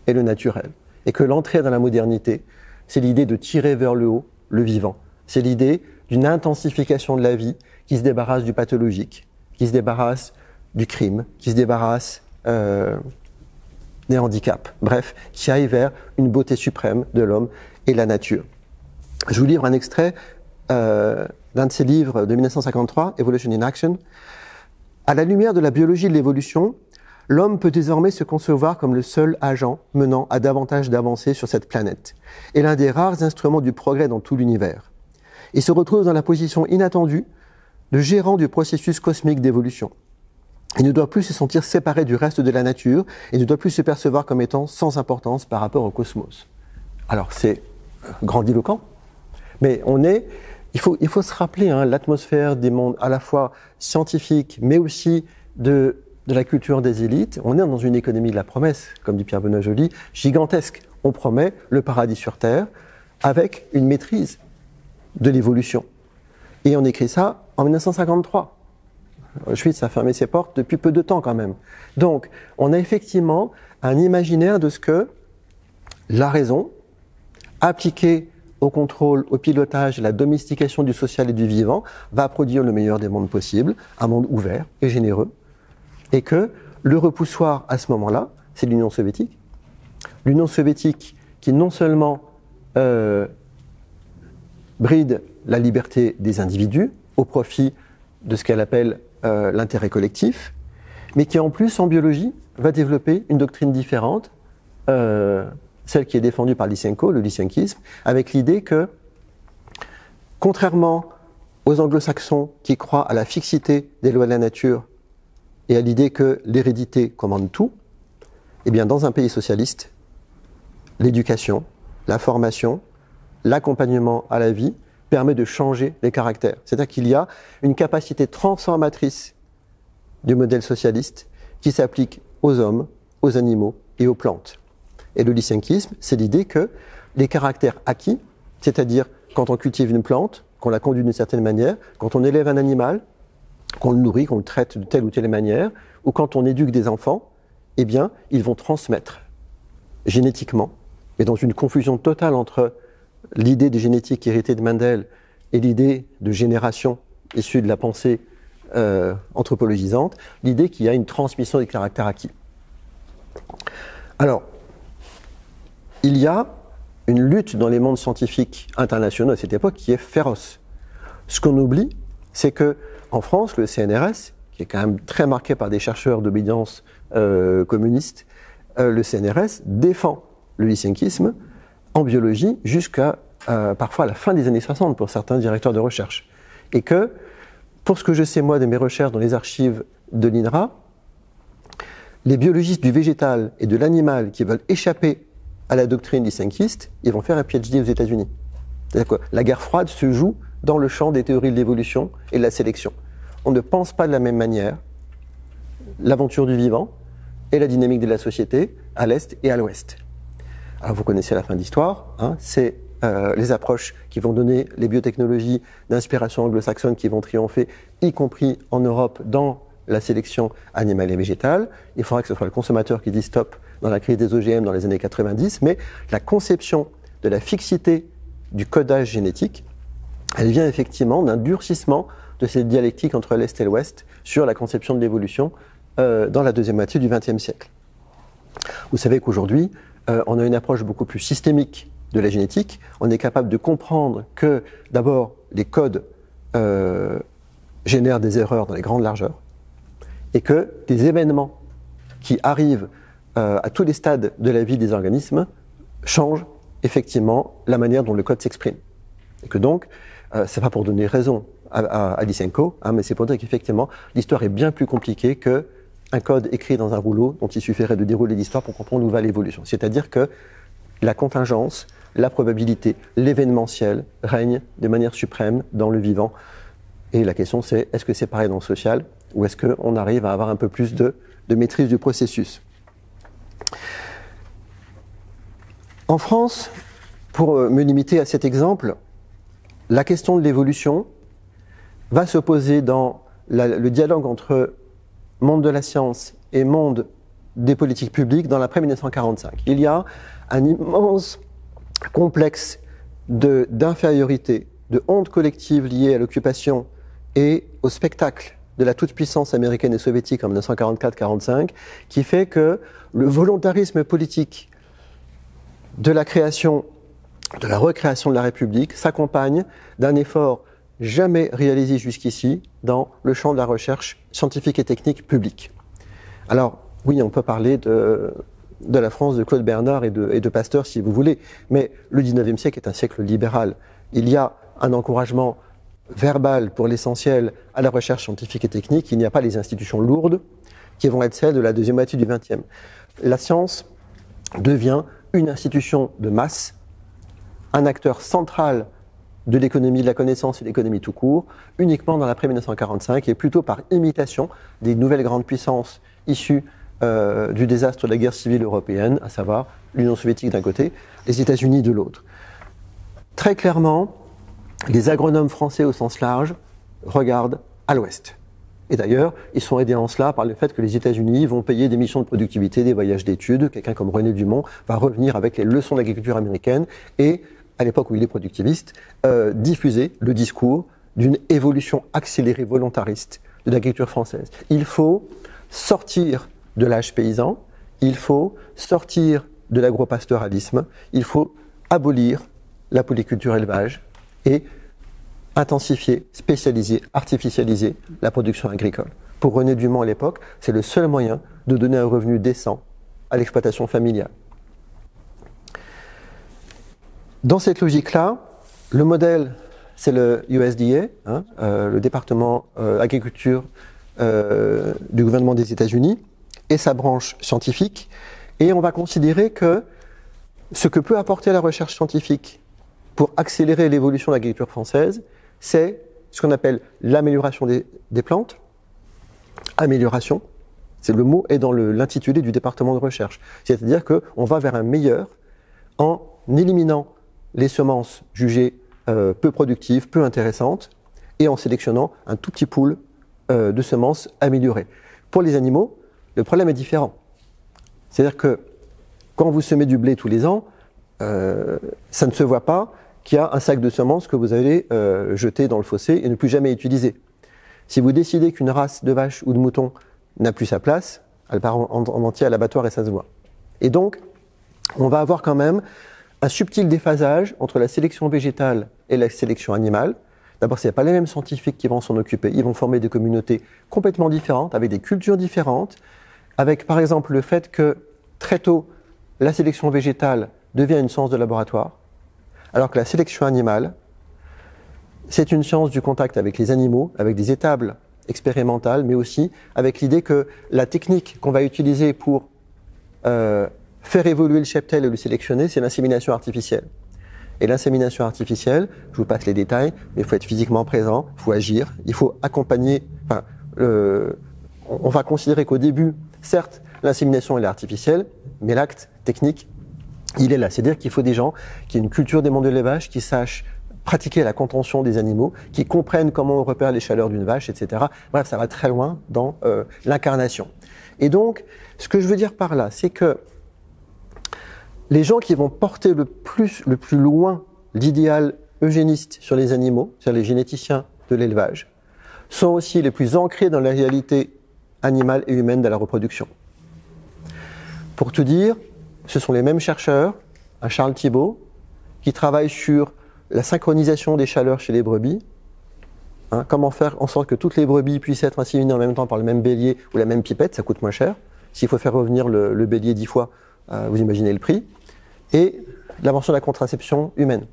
et le naturel, et que l'entrée dans la modernité, c'est l'idée de tirer vers le haut le vivant, c'est l'idée d'une intensification de la vie qui se débarrasse du pathologique, qui se débarrasse du crime, qui se débarrasse des handicaps, bref, qui aille vers une beauté suprême de l'homme et la nature. Je vous livre un extrait d'un de ses livres de 1953, Evolution in Action. À la lumière de la biologie de l'évolution, l'homme peut désormais se concevoir comme le seul agent menant à davantage d'avancées sur cette planète, et l'un des rares instruments du progrès dans tout l'univers. Il se retrouve dans la position inattendue de gérant du processus cosmique d'évolution. Il ne doit plus se sentir séparé du reste de la nature et ne doit plus se percevoir comme étant sans importance par rapport au cosmos. Alors c'est grandiloquent, mais il faut se rappeler l'atmosphère des mondes à la fois scientifiques, mais aussi de la culture des élites. On est dans une économie de la promesse, comme dit Pierre Benoît Joly, gigantesque. On promet le paradis sur Terre, avec une maîtrise de l'évolution. Et on écrit ça en 1953. Auschwitz a fermé ses portes depuis peu de temps quand même. Donc, on a effectivement un imaginaire de ce que la raison, appliquée au contrôle, au pilotage, à la domestication du social et du vivant, va produire le meilleur des mondes possibles, un monde ouvert et généreux, et que le repoussoir à ce moment-là, c'est l'Union soviétique. L'Union soviétique qui non seulement bride la liberté des individus au profit de ce qu'elle appelle l'intérêt collectif, mais qui en plus, en biologie, va développer une doctrine différente, celle qui est défendue par Lysenko, le lysenkisme, avec l'idée que, contrairement aux anglo-saxons qui croient à la fixité des lois de la nature et à l'idée que l'hérédité commande tout, eh bien, dans un pays socialiste, l'éducation, la formation, l'accompagnement à la vie permet de changer les caractères. C'est-à-dire qu'il y a une capacité transformatrice du modèle socialiste qui s'applique aux hommes, aux animaux et aux plantes. Et le lysenkisme, c'est l'idée que les caractères acquis, c'est-à-dire quand on cultive une plante, qu'on la conduit d'une certaine manière, quand on élève un animal, qu'on le nourrit, qu'on le traite de telle ou telle manière, ou quand on éduque des enfants, eh bien, ils vont transmettre génétiquement, et dans une confusion totale entre l'idée de génétique héritée de Mendel et l'idée de génération issue de la pensée anthropologisante, l'idée qu'il y a une transmission des caractères acquis. Alors, il y a une lutte dans les mondes scientifiques internationaux à cette époque qui est féroce. Ce qu'on oublie, c'est que en France, le CNRS, qui est quand même très marqué par des chercheurs d'obédience communiste, le CNRS défend le lysenkisme en biologie jusqu'à parfois à la fin des années 60 pour certains directeurs de recherche. Et que, pour ce que je sais moi de mes recherches dans les archives de l'INRA, les biologistes du végétal et de l'animal qui veulent échapper à la doctrine lysenkiste, ils vont faire un PhD aux États-Unis. C'est-à-dire que la guerre froide se joue dans le champ des théories de l'évolution et de la sélection. On ne pense pas de la même manière l'aventure du vivant et la dynamique de la société à l'Est et à l'Ouest. Alors vous connaissez la fin d'histoire, hein, c'est les approches qui vont donner les biotechnologies d'inspiration anglo-saxonne qui vont triompher, y compris en Europe, dans la sélection animale et végétale. Il faudra que ce soit le consommateur qui dise stop dans la crise des OGM dans les années 90, mais la conception de la fixité du codage génétique, elle vient effectivement d'un durcissement de cette dialectique entre l'Est et l'Ouest sur la conception de l'évolution dans la deuxième moitié du XXe siècle. Vous savez qu'aujourd'hui, on a une approche beaucoup plus systémique de la génétique. On est capable de comprendre que, d'abord, les codes génèrent des erreurs dans les grandes largeurs et que des événements qui arrivent à tous les stades de la vie des organismes changent effectivement la manière dont le code s'exprime. Et que donc, c'est pas pour donner raison à Lysenko, hein, mais c'est pour dire qu'effectivement, l'histoire est bien plus compliquée que un code écrit dans un rouleau dont il suffirait de dérouler l'histoire pour comprendre où va l'évolution. C'est-à-dire que la contingence, la probabilité, l'événementiel règnent de manière suprême dans le vivant. Et la question c'est, est-ce que c'est pareil dans le social ou est-ce qu'on arrive à avoir un peu plus de maîtrise du processus? En France, pour me limiter à cet exemple, la question de l'évolution va se poser dans le dialogue entre monde de la science et monde des politiques publiques dans l'après-1945. Il y a un immense complexe d'infériorité, de honte collective liée à l'occupation et au spectacle de la toute-puissance américaine et soviétique en 1944-45, qui fait que le volontarisme politique de la création, de la recréation de la République s'accompagne d'un effort jamais réalisé jusqu'ici dans le champ de la recherche scientifique et technique publique. Alors, oui, on peut parler de la France de Claude Bernard et de Pasteur, si vous voulez, mais le 19e siècle est un siècle libéral. Il y a un encouragement verbal, pour l'essentiel, à la recherche scientifique et technique. Il n'y a pas les institutions lourdes qui vont être celles de la deuxième moitié du XXe. La science devient une institution de masse, un acteur central de l'économie de la connaissance et de l'économie tout court, uniquement dans l'après-1945 et plutôt par imitation des nouvelles grandes puissances issues du désastre de la guerre civile européenne, à savoir l'Union soviétique d'un côté, les États-Unis de l'autre. très clairement, les agronomes français au sens large regardent à l'ouest. Et d'ailleurs, ils sont aidés en cela par le fait que les États-Unis vont payer des missions de productivité, des voyages d'études. Quelqu'un comme René Dumont va revenir avec les leçons d'agriculture américaine et, à l'époque où il est productiviste, diffuser le discours d'une évolution accélérée volontariste de l'agriculture française. Il faut sortir de l'âge paysan, il faut sortir de l'agropastoralisme, il faut abolir la polyculture élevage et intensifier, spécialiser, artificialiser la production agricole. Pour René Dumont à l'époque, c'est le seul moyen de donner un revenu décent à l'exploitation familiale. Dans cette logique-là, le modèle, c'est le USDA, le département agriculture du gouvernement des États-Unis, et sa branche scientifique. Et on va considérer que ce que peut apporter la recherche scientifique pour accélérer l'évolution de l'agriculture française, c'est ce qu'on appelle l'amélioration des plantes. Amélioration, c'est le mot est dans l'intitulé du département de recherche. C'est-à-dire qu'on va vers un meilleur en éliminant les semences jugées peu productives, peu intéressantes, et en sélectionnant un tout petit pool de semences améliorées. Pour les animaux, le problème est différent. C'est-à-dire que quand vous semez du blé tous les ans, ça ne se voit pas qu'il y a un sac de semences que vous allez jeter dans le fossé et ne plus jamais utiliser. Si vous décidez qu'une race de vache ou de mouton n'a plus sa place, elle part en entier à l'abattoir et ça se voit. Et donc, on va avoir quand même un subtil déphasage entre la sélection végétale et la sélection animale. D'abord, ce n'est pas les mêmes scientifiques qui vont s'en occuper. Ils vont former des communautés complètement différentes, avec des cultures différentes, avec par exemple le fait que très tôt, la sélection végétale devient une science de laboratoire, alors que la sélection animale, c'est une science du contact avec les animaux, avec des étables expérimentales, mais aussi avec l'idée que la technique qu'on va utiliser pour faire évoluer le cheptel et le sélectionner, c'est l'insémination artificielle. Et l'insémination artificielle, je vous passe les détails, mais il faut être physiquement présent, il faut agir, il faut accompagner. Enfin, on va considérer qu'au début, certes, l'insémination elle est artificielle, mais l'acte technique, il est là. C'est-à-dire qu'il faut des gens qui aient une culture des mondes de l'élevage, qui sachent pratiquer la contention des animaux, qui comprennent comment on repère les chaleurs d'une vache, etc. Bref, ça va très loin dans l'incarnation. Et donc, ce que je veux dire par là, c'est que les gens qui vont porter le plus loin l'idéal eugéniste sur les animaux, c'est-à-dire les généticiens de l'élevage, sont aussi les plus ancrés dans la réalité animale et humaine de la reproduction. Pour tout dire, ce sont les mêmes chercheurs, un Charles Thibault, qui travaillent sur la synchronisation des chaleurs chez les brebis, comment faire en sorte que toutes les brebis puissent être inséminées en même temps par le même bélier ou la même pipette, ça coûte moins cher. S'il faut faire revenir le bélier 10 fois, vous imaginez le prix. Et l'invention de la contraception humaine.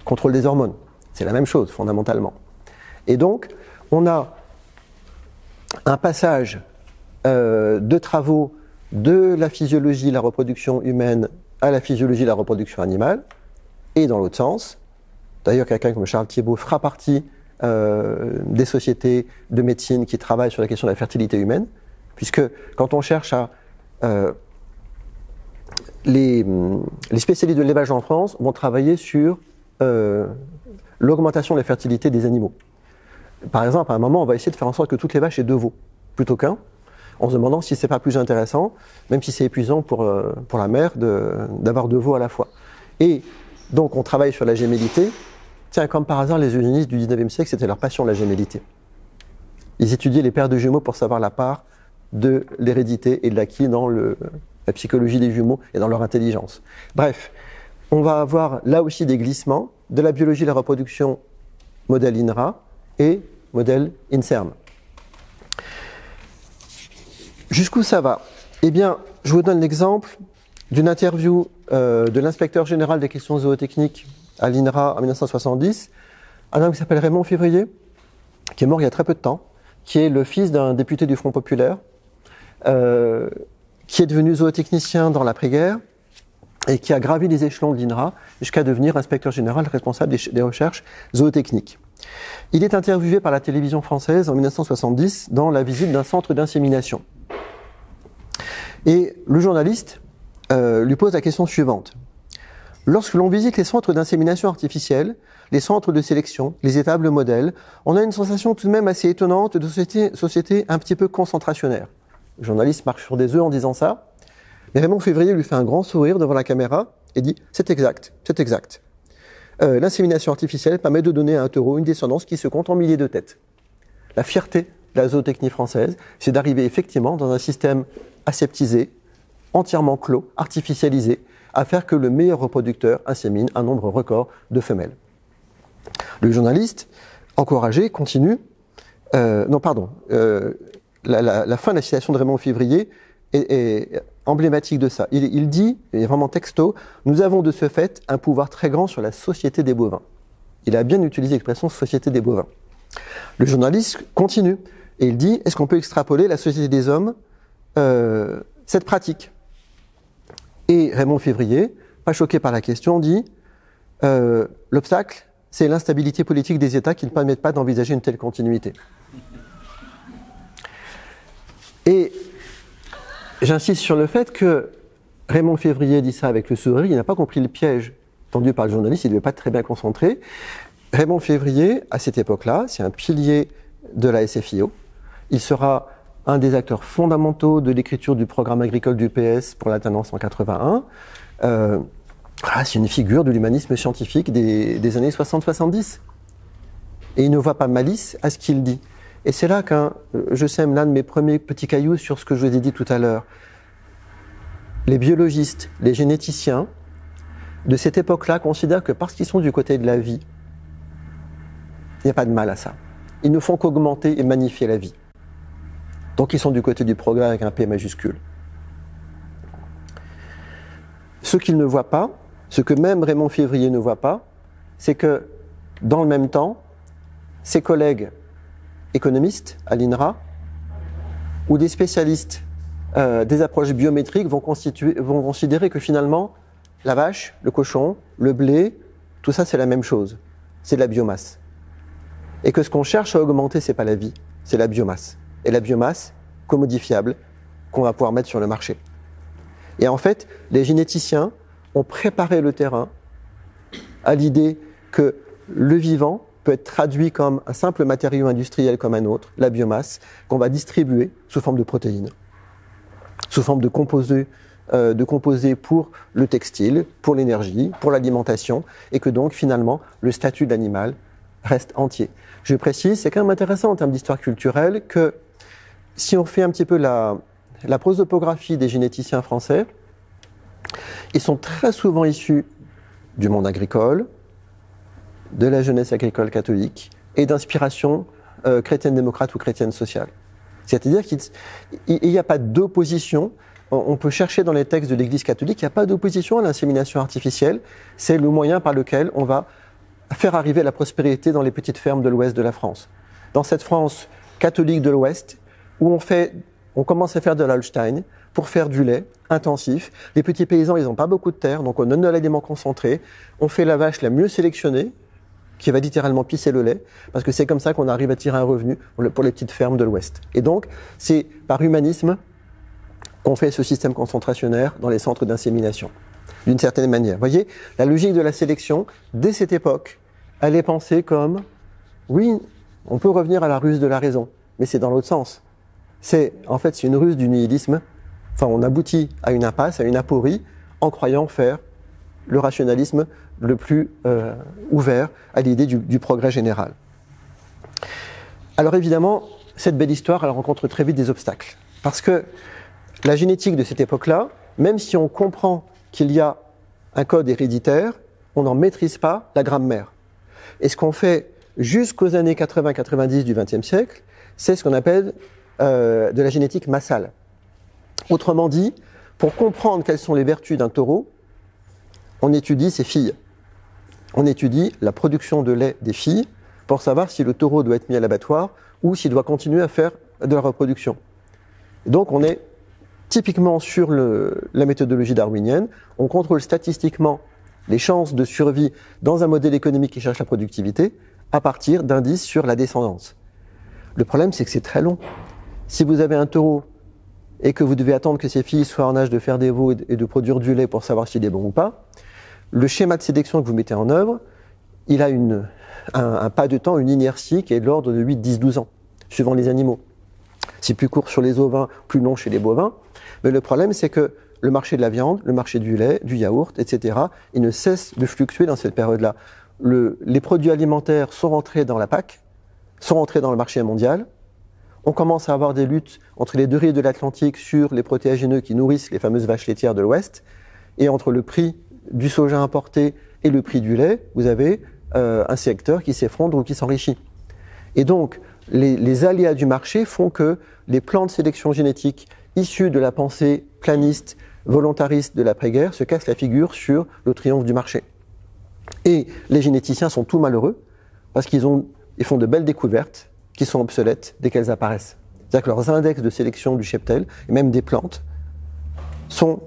Contrôle des hormones, c'est la même chose fondamentalement. Et donc, on a un passage de travaux de la physiologie de la reproduction humaine à la physiologie de la reproduction animale, et dans l'autre sens. D'ailleurs, quelqu'un comme Charles Thibault fera partie des sociétés de médecine qui travaillent sur la question de la fertilité humaine, puisque quand on cherche à les spécialistes de l'élevage en France vont travailler sur l'augmentation de la fertilité des animaux. Par exemple, à un moment, on va essayer de faire en sorte que toutes les vaches aient 2 veaux, plutôt qu'un, en se demandant si c'est pas plus intéressant, même si c'est épuisant pour la mère, d'avoir 2 veaux à la fois. Et donc, on travaille sur la gémellité. Tiens, comme par hasard, les eugénistes du 19e siècle, c'était leur passion, la gémellité. Ils étudiaient les paires de jumeaux pour savoir la part de l'hérédité et de l'acquis dans la psychologie des jumeaux et dans leur intelligence. Bref, on va avoir là aussi des glissements de la biologie de la reproduction modèle INRA et modèle INSERM. Jusqu'où ça va? Eh bien, je vous donne l'exemple d'une interview de l'inspecteur général des questions zootechniques à l'INRA en 1970, un homme qui s'appelle Raymond Février, qui est mort il y a très peu de temps, qui est le fils d'un député du Front populaire, qui est devenu zootechnicien dans l'après-guerre et qui a gravi les échelons de l'INRA jusqu'à devenir inspecteur général responsable des recherches zootechniques. Il est interviewé par la télévision française en 1970 dans la visite d'un centre d'insémination. Et le journaliste lui pose la question suivante. Lorsque l'on visite les centres d'insémination artificielle, les centres de sélection, les étables modèles, on a une sensation tout de même assez étonnante de société un petit peu concentrationnaire. Le journaliste marche sur des œufs en disant ça, mais Raymond Février lui fait un grand sourire devant la caméra et dit « c'est exact, c'est exact ». L'insémination artificielle permet de donner à un taureau une descendance qui se compte en milliers de têtes. La fierté de la zootechnie française, c'est d'arriver effectivement dans un système aseptisé, entièrement clos, artificialisé, à faire que le meilleur reproducteur insémine un nombre record de femelles. Le journaliste, encouragé, continue. La fin de la citation de Raymond Février est emblématique de ça. Il dit, et vraiment texto, « Nous avons de ce fait un pouvoir très grand sur la société des bovins ». Il a bien utilisé l'expression « société des bovins ». Le journaliste continue et il dit, est-ce qu'on peut extrapoler la société des hommes, cette pratique? Et Raymond Février, pas choqué par la question, dit l'obstacle, c'est l'instabilité politique des États qui ne permettent pas d'envisager une telle continuité. Et j'insiste sur le fait que Raymond Février dit ça avec le sourire, il n'a pas compris le piège tendu par le journaliste, il ne devait pas être très bien concentré. Raymond Février, à cette époque-là, c'est un pilier de la SFIO. Il sera un des acteurs fondamentaux de l'écriture du programme agricole du PS pour l'alternance en 81. C'est une figure de l'humanisme scientifique des années 60-70. Et il ne voit pas malice à ce qu'il dit. Et c'est là que je sème l'un de mes premiers petits cailloux sur ce que je vous ai dit tout à l'heure. Les biologistes, les généticiens de cette époque-là considèrent que parce qu'ils sont du côté de la vie, il n'y a pas de mal à ça. Ils ne font qu'augmenter et magnifier la vie. Donc ils sont du côté du progrès avec un P majuscule. Ce qu'ils ne voient pas, ce que même Raymond Février ne voit pas, c'est que dans le même temps, ses collègues économistes à l'INRA ou des spécialistes des approches biométriques vont considérer que finalement la vache, le cochon, le blé, tout ça c'est la même chose, c'est de la biomasse. Et que ce qu'on cherche à augmenter, c'est pas la vie, c'est la biomasse. Et la biomasse, commodifiable, qu'on va pouvoir mettre sur le marché. Et en fait, les généticiens ont préparé le terrain à l'idée que le vivant peut être traduit comme un simple matériau industriel comme un autre, la biomasse, qu'on va distribuer sous forme de protéines, sous forme de composés pour le textile, pour l'énergie, pour l'alimentation, et que donc finalement le statut de l'animal reste entier. Je précise, c'est quand même intéressant en termes d'histoire culturelle que si on fait un petit peu la prosopographie des généticiens français, ils sont très souvent issus du monde agricole, de la jeunesse agricole catholique et d'inspiration chrétienne démocrate ou chrétienne sociale. C'est-à-dire qu'il n'y a pas d'opposition. On peut chercher dans les textes de l'Église catholique, il n'y a pas d'opposition à l'insémination artificielle. C'est le moyen par lequel on va faire arriver la prospérité dans les petites fermes de l'ouest de la France. Dans cette France catholique de l'ouest, où on commence à faire de l'Holstein pour faire du lait intensif. Les petits paysans, ils n'ont pas beaucoup de terre, donc on donne de l'aliment concentré. On fait la vache la mieux sélectionnée, qui va littéralement pisser le lait, parce que c'est comme ça qu'on arrive à tirer un revenu pour les petites fermes de l'ouest. Et donc, c'est par humanisme qu'on fait ce système concentrationnaire dans les centres d'insémination, d'une certaine manière. Vous voyez, la logique de la sélection, dès cette époque, elle est pensée comme, oui, on peut revenir à la ruse de la raison, mais c'est dans l'autre sens. C'est une ruse du nihilisme. Enfin, on aboutit à une impasse, à une aporie, en croyant faire le rationalisme le plus ouvert à l'idée du progrès général. Alors évidemment, cette belle histoire, elle rencontre très vite des obstacles. Parce que la génétique de cette époque-là, même si on comprend qu'il y a un code héréditaire, on n'en maîtrise pas la grammaire. Et ce qu'on fait jusqu'aux années 80-90 du XXe siècle, c'est ce qu'on appelle de la génétique massale. Autrement dit, pour comprendre quelles sont les vertus d'un taureau, on étudie ses filles. On étudie la production de lait des filles pour savoir si le taureau doit être mis à l'abattoir ou s'il doit continuer à faire de la reproduction. Donc on est typiquement sur la méthodologie darwinienne, on contrôle statistiquement les chances de survie dans un modèle économique qui cherche la productivité à partir d'indices sur la descendance. Le problème, c'est que c'est très long. Si vous avez un taureau et que vous devez attendre que ses filles soient en âge de faire des veaux et de produire du lait pour savoir s'il est bon ou pas, le schéma de sélection que vous mettez en œuvre, il a un pas de temps, une inertie qui est de l'ordre de 8, 10, 12 ans, suivant les animaux. C'est plus court sur les ovins, plus long chez les bovins. Mais le problème, c'est que le marché de la viande, le marché du lait, du yaourt, etc., il ne cesse de fluctuer dans cette période-là. Les produits alimentaires sont rentrés dans la PAC, sont rentrés dans le marché mondial. On commence à avoir des luttes entre les deux rives de l'Atlantique sur les protéagineux qui nourrissent les fameuses vaches laitières de l'Ouest. Et entre le prix du soja importé et le prix du lait, vous avez un secteur qui s'effondre ou qui s'enrichit. Et donc, les aléas du marché font que les plans de sélection génétique issus de la pensée planiste, volontariste de l'après-guerre se cassent la figure sur le triomphe du marché. Et les généticiens sont tout malheureux parce qu'ils font de belles découvertes qui sont obsolètes dès qu'elles apparaissent. C'est-à-dire que leurs index de sélection du cheptel, et même des plantes, sont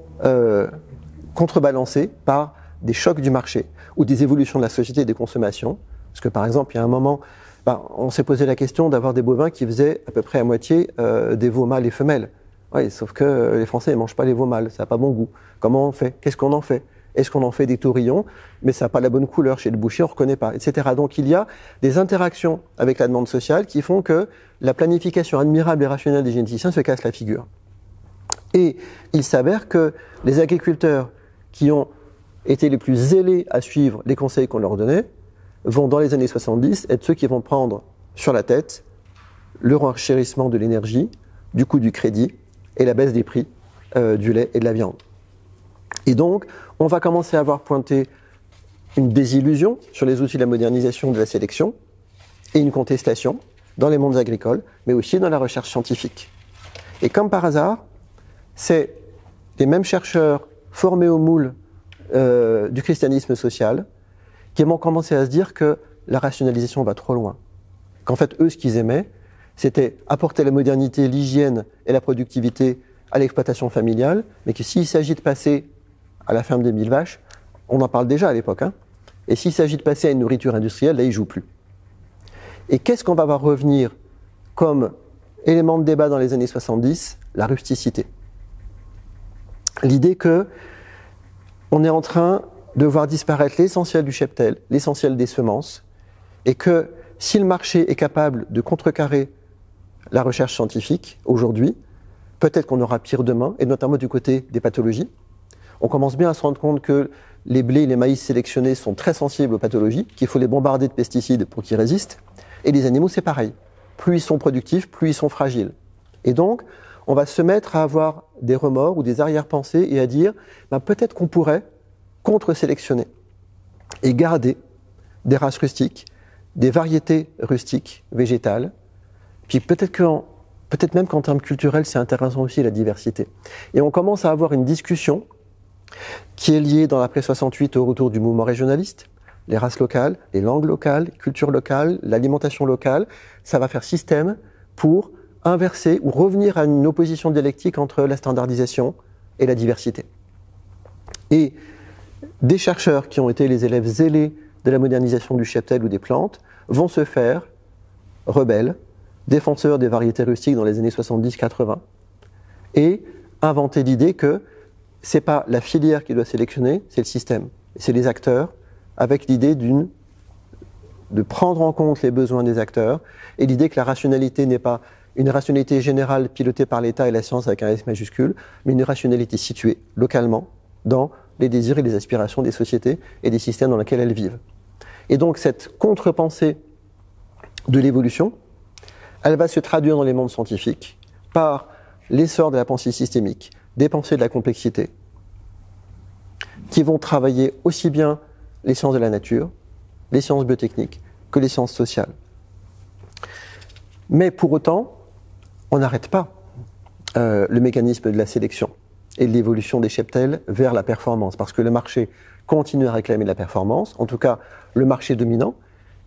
contrebalancés par des chocs du marché ou des évolutions de la société et des consommations. Parce que par exemple, il y a un moment, on s'est posé la question d'avoir des bovins qui faisaient à peu près à moitié des veaux mâles et femelles. Oui, sauf que les Français ne mangent pas les veaux mâles, ça n'a pas bon goût. Comment on fait? Qu'est-ce qu'on en fait? Est-ce qu'on en fait des taurillons? Mais ça n'a pas la bonne couleur. Chez le boucher, on ne reconnaît pas, etc. Donc il y a des interactions avec la demande sociale qui font que la planification admirable et rationnelle des généticiens se casse la figure. Et il s'avère que les agriculteurs qui ont été les plus zélés à suivre les conseils qu'on leur donnait vont, dans les années 70, être ceux qui vont prendre sur la tête le renchérissement de l'énergie, du coût du crédit et la baisse des prix du lait et de la viande. Et donc, on va commencer à voir pointer une désillusion sur les outils de la modernisation de la sélection et une contestation dans les mondes agricoles, mais aussi dans la recherche scientifique. Et comme par hasard, c'est les mêmes chercheurs formés au moule du christianisme social qui vont commencer à se dire que la rationalisation va trop loin. Qu'en fait, eux, ce qu'ils aimaient, c'était apporter la modernité, l'hygiène et la productivité à l'exploitation familiale, mais que s'il s'agit de passer à la ferme des 1000 vaches, on en parle déjà à l'époque, hein, et s'il s'agit de passer à une nourriture industrielle, là, ils ne jouent plus. Et qu'est-ce qu'on va voir revenir comme élément de débat dans les années 70? La rusticité. L'idée que on est en train de voir disparaître l'essentiel du cheptel, l'essentiel des semences, et que si le marché est capable de contrecarrer la recherche scientifique aujourd'hui, peut-être qu'on aura pire demain, et notamment du côté des pathologies. On commence bien à se rendre compte que les blés et les maïs sélectionnés sont très sensibles aux pathologies, qu'il faut les bombarder de pesticides pour qu'ils résistent, et les animaux c'est pareil. Plus ils sont productifs, plus ils sont fragiles. Et donc, on va se mettre à avoir des remords ou des arrière-pensées et à dire peut-être qu'on pourrait contre-sélectionner et garder des races rustiques, des variétés rustiques, végétales. Puis peut-être même qu'en termes culturels, c'est intéressant aussi la diversité. Et on commence à avoir une discussion qui est liée dans l'après 68 au retour du mouvement régionaliste, les races locales, les langues locales, culture locale, l'alimentation locale. Ça va faire système pour inverser ou revenir à une opposition dialectique entre la standardisation et la diversité. Et des chercheurs qui ont été les élèves zélés de la modernisation du cheptel ou des plantes vont se faire rebelles, défenseurs des variétés rustiques dans les années 70-80 et inventer l'idée que c'est pas la filière qui doit sélectionner, c'est le système. C'est les acteurs avec l'idée de prendre en compte les besoins des acteurs et l'idée que la rationalité n'est pas une rationalité générale pilotée par l'État et la science avec un S majuscule, mais une rationalité située localement dans les désirs et les aspirations des sociétés et des systèmes dans lesquels elles vivent. Et donc cette contre-pensée de l'évolution, elle va se traduire dans les mondes scientifiques par l'essor de la pensée systémique, des pensées de la complexité, qui vont travailler aussi bien les sciences de la nature, les sciences biotechniques, que les sciences sociales. Mais pour autant, on n'arrête pas le mécanisme de la sélection et de l'évolution des cheptels vers la performance, parce que le marché continue à réclamer la performance, en tout cas le marché dominant,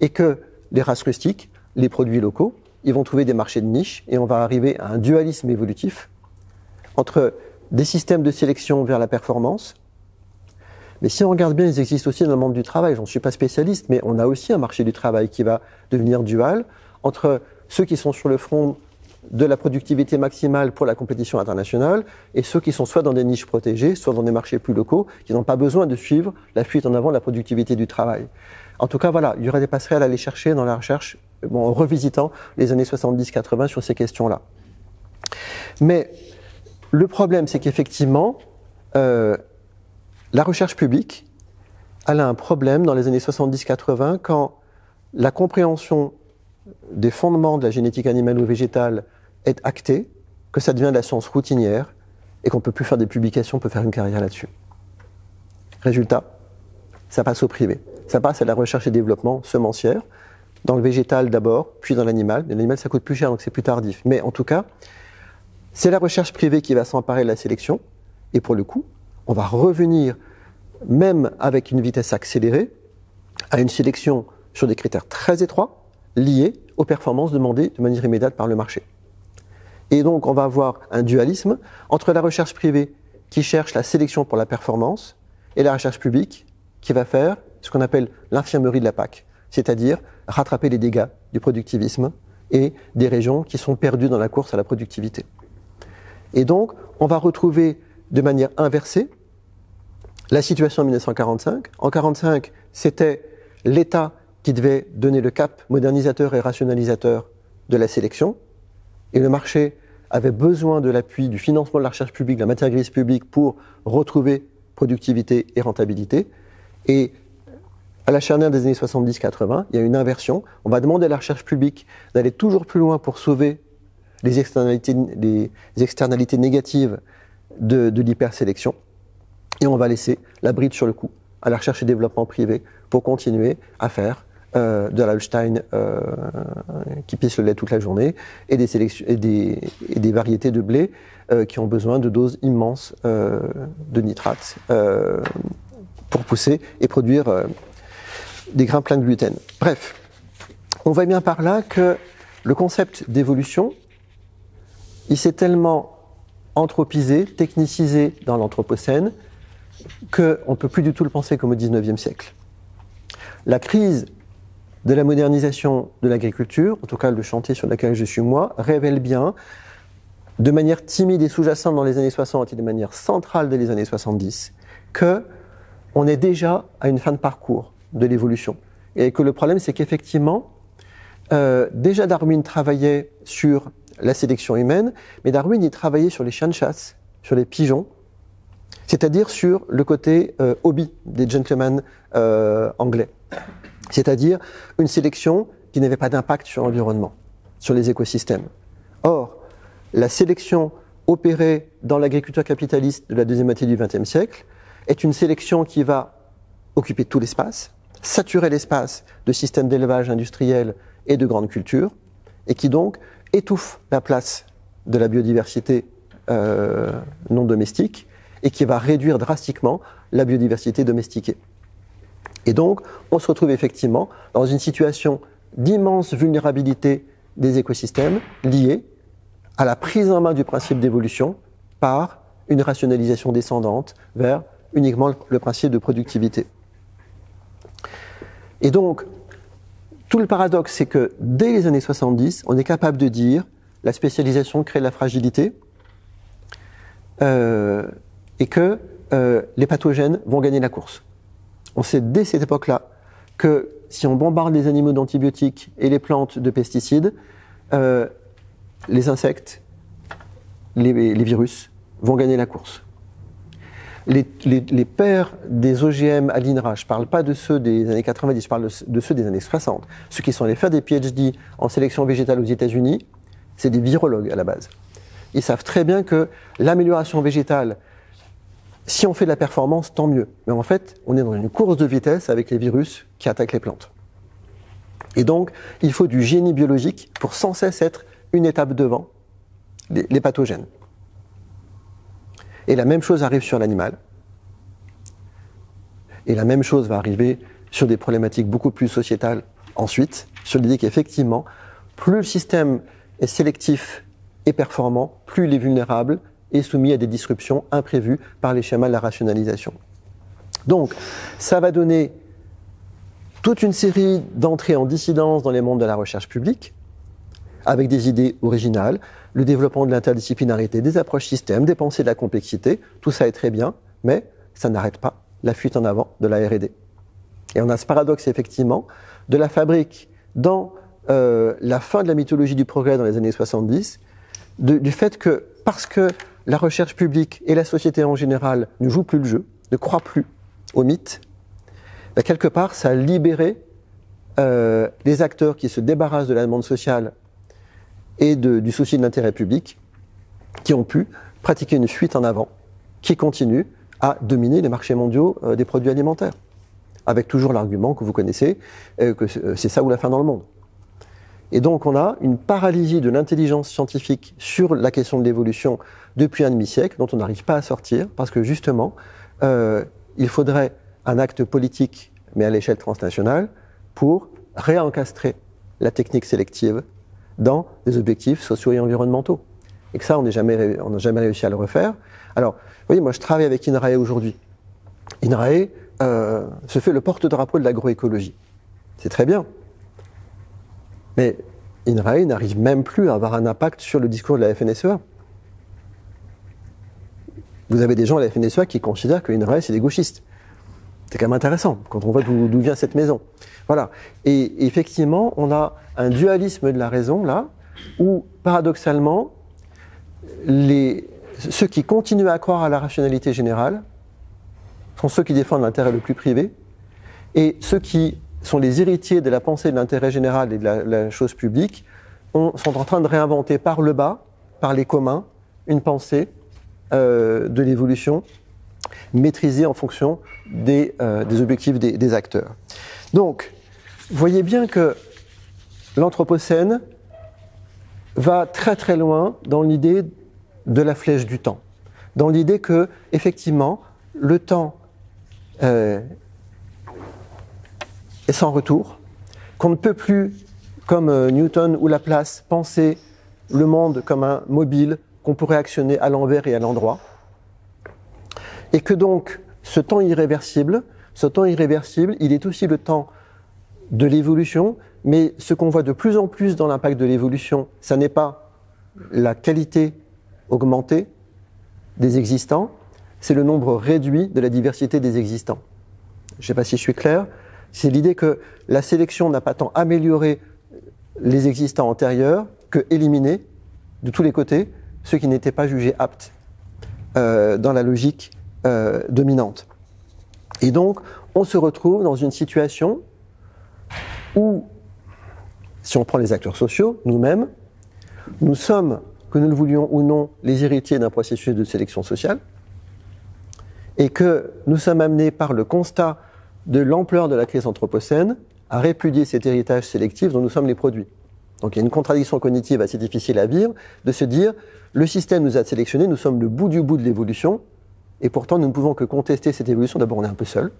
et que les races rustiques, les produits locaux, ils vont trouver des marchés de niche, et on va arriver à un dualisme évolutif entre des systèmes de sélection vers la performance. Mais si on regarde bien, ils existent aussi dans le monde du travail. J'en suis pas spécialiste, mais on a aussi un marché du travail qui va devenir dual entre ceux qui sont sur le front de la productivité maximale pour la compétition internationale et ceux qui sont soit dans des niches protégées, soit dans des marchés plus locaux, qui n'ont pas besoin de suivre la fuite en avant de la productivité du travail. En tout cas, voilà, il y aurait des passerelles à aller chercher dans la recherche, en revisitant les années 70-80 sur ces questions-là. Mais le problème, c'est qu'effectivement, la recherche publique, elle a un problème dans les années 70-80 quand la compréhension des fondements de la génétique animale ou végétale est actée, que ça devient de la science routinière et qu'on ne peut plus faire des publications, on peut faire une carrière là-dessus. Résultat, ça passe au privé. Ça passe à la recherche et développement semencière, dans le végétal d'abord, puis dans l'animal. L'animal, ça coûte plus cher, donc c'est plus tardif. Mais en tout cas, c'est la recherche privée qui va s'emparer de la sélection. Et pour le coup, on va revenir, même avec une vitesse accélérée, à une sélection sur des critères très étroits, liés aux performances demandées de manière immédiate par le marché. Et donc, on va avoir un dualisme entre la recherche privée qui cherche la sélection pour la performance et la recherche publique qui va faire ce qu'on appelle l'infirmerie de la PAC, c'est-à-dire rattraper les dégâts du productivisme et des régions qui sont perdues dans la course à la productivité. Et donc, on va retrouver de manière inversée la situation en 1945. En 1945, c'était l'État qui devait donner le cap modernisateur et rationalisateur de la sélection. Et le marché avait besoin de l'appui, du financement de la recherche publique, de la matière grise publique pour retrouver productivité et rentabilité. Et à la charnière des années 70-80, il y a une inversion. On va demander à la recherche publique d'aller toujours plus loin pour sauver les externalités négatives de l'hypersélection. Et on va laisser la bride sur le cou à la recherche et développement privé pour continuer à faire de la Holstein qui pisse le lait toute la journée et des variétés de blé qui ont besoin de doses immenses de nitrates pour pousser et produire des grains pleins de gluten. Bref, on voit bien par là que le concept d'évolution, il s'est tellement anthropisé, technicisé dans l'Anthropocène qu'on ne peut plus du tout le penser comme au XIXe siècle. La crise de la modernisation de l'agriculture, en tout cas le chantier sur lequel je suis moi, révèle bien, de manière timide et sous-jacente dans les années 60 et de manière centrale dès les années 70, qu'on est déjà à une fin de parcours de l'évolution. Et que le problème, c'est qu'effectivement, déjà Darwin travaillait sur la sélection humaine, mais Darwin, il travaillait sur les chiens de chasse, sur les pigeons, c'est-à-dire sur le côté hobby des gentlemen anglais. C'est-à-dire une sélection qui n'avait pas d'impact sur l'environnement, sur les écosystèmes. Or, la sélection opérée dans l'agriculture capitaliste de la deuxième moitié du XXe siècle est une sélection qui va occuper tout l'espace, saturer l'espace de systèmes d'élevage industriel et de grandes cultures, et qui donc étouffe la place de la biodiversité non domestique, et qui va réduire drastiquement la biodiversité domestiquée. Et donc, on se retrouve effectivement dans une situation d'immense vulnérabilité des écosystèmes liée à la prise en main du principe d'évolution par une rationalisation descendante vers uniquement le principe de productivité. Et donc, tout le paradoxe, c'est que dès les années 70, on est capable de dire la spécialisation crée de la fragilité et que les pathogènes vont gagner la course. On sait dès cette époque-là que si on bombarde les animaux d'antibiotiques et les plantes de pesticides, les insectes, les virus vont gagner la course. Les pères des OGM à l'INRA, je ne parle pas de ceux des années 90, je parle de ceux des années 60. Ceux qui sont allés faire des PhD en sélection végétale aux États-Unis, c'est des virologues à la base. Ils savent très bien que l'amélioration végétale, si on fait de la performance, tant mieux. Mais en fait, on est dans une course de vitesse avec les virus qui attaquent les plantes. Et donc, il faut du génie biologique pour sans cesse être une étape devant les pathogènes. Et la même chose arrive sur l'animal. Et la même chose va arriver sur des problématiques beaucoup plus sociétales ensuite, sur l'idée qu'effectivement, plus le système est sélectif et performant, plus il est vulnérable et soumis à des disruptions imprévues par les schémas de la rationalisation. Donc, ça va donner toute une série d'entrées en dissidence dans les mondes de la recherche publique, avec des idées originales, le développement de l'interdisciplinarité, des approches systèmes, des pensées de la complexité, tout ça est très bien, mais ça n'arrête pas la fuite en avant de la R&D. Et on a ce paradoxe effectivement de la fabrique dans la fin de la mythologie du progrès dans les années 70, du fait que parce que la recherche publique et la société en général ne jouent plus le jeu, ne croient plus au mythe, ben quelque part ça a libéré les acteurs qui se débarrassent de la demande sociale et du souci de l'intérêt public, qui ont pu pratiquer une fuite en avant, qui continue à dominer les marchés mondiaux des produits alimentaires, avec toujours l'argument que vous connaissez, que c'est ça ou la fin dans le monde. Et donc on a une paralysie de l'intelligence scientifique sur la question de l'évolution depuis un demi-siècle, dont on n'arrive pas à sortir, parce que justement, il faudrait un acte politique, mais à l'échelle transnationale, pour réencastrer la technique sélective dans des objectifs sociaux et environnementaux. Et que ça, on n'a jamais réussi à le refaire. Alors, vous voyez, moi je travaille avec INRAE aujourd'hui. INRAE se fait le porte-drapeau de l'agroécologie. C'est très bien. Mais INRAE n'arrive même plus à avoir un impact sur le discours de la FNSEA. Vous avez des gens à la FNSEA qui considèrent que INRAE, c'est des gauchistes. C'est quand même intéressant, quand on voit d'où vient cette maison. Voilà. Et effectivement, on a un dualisme de la raison, là, où, paradoxalement, ceux qui continuent à croire à la rationalité générale sont ceux qui défendent l'intérêt le plus privé, et ceux qui sont les héritiers de la pensée de l'intérêt général et de la chose publique sont en train de réinventer par le bas, par les communs, une pensée de l'évolution maîtrisée en fonction des objectifs des acteurs. Donc, vous voyez bien que l'Anthropocène va très très loin dans l'idée de la flèche du temps, dans l'idée que, effectivement, le temps est sans retour, qu'on ne peut plus, comme Newton ou Laplace, penser le monde comme un mobile qu'on pourrait actionner à l'envers et à l'endroit, et que donc ce temps irréversible, il est aussi le temps de l'évolution, mais ce qu'on voit de plus en plus dans l'impact de l'évolution, ça n'est pas la qualité augmentée des existants, c'est le nombre réduit de la diversité des existants. Je ne sais pas si je suis clair, c'est l'idée que la sélection n'a pas tant amélioré les existants antérieurs que éliminé de tous les côtés ceux qui n'étaient pas jugés aptes dans la logique dominante. Et donc, on se retrouve dans une situation où, si on prend les acteurs sociaux, nous-mêmes, nous sommes, que nous le voulions ou non, les héritiers d'un processus de sélection sociale, et que nous sommes amenés par le constat de l'ampleur de la crise anthropocène à répudier cet héritage sélectif dont nous sommes les produits. Donc il y a une contradiction cognitive assez difficile à vivre, de se dire, le système nous a sélectionnés, nous sommes le bout du bout de l'évolution, et pourtant nous ne pouvons que contester cette évolution. D'abord on est un peu seul,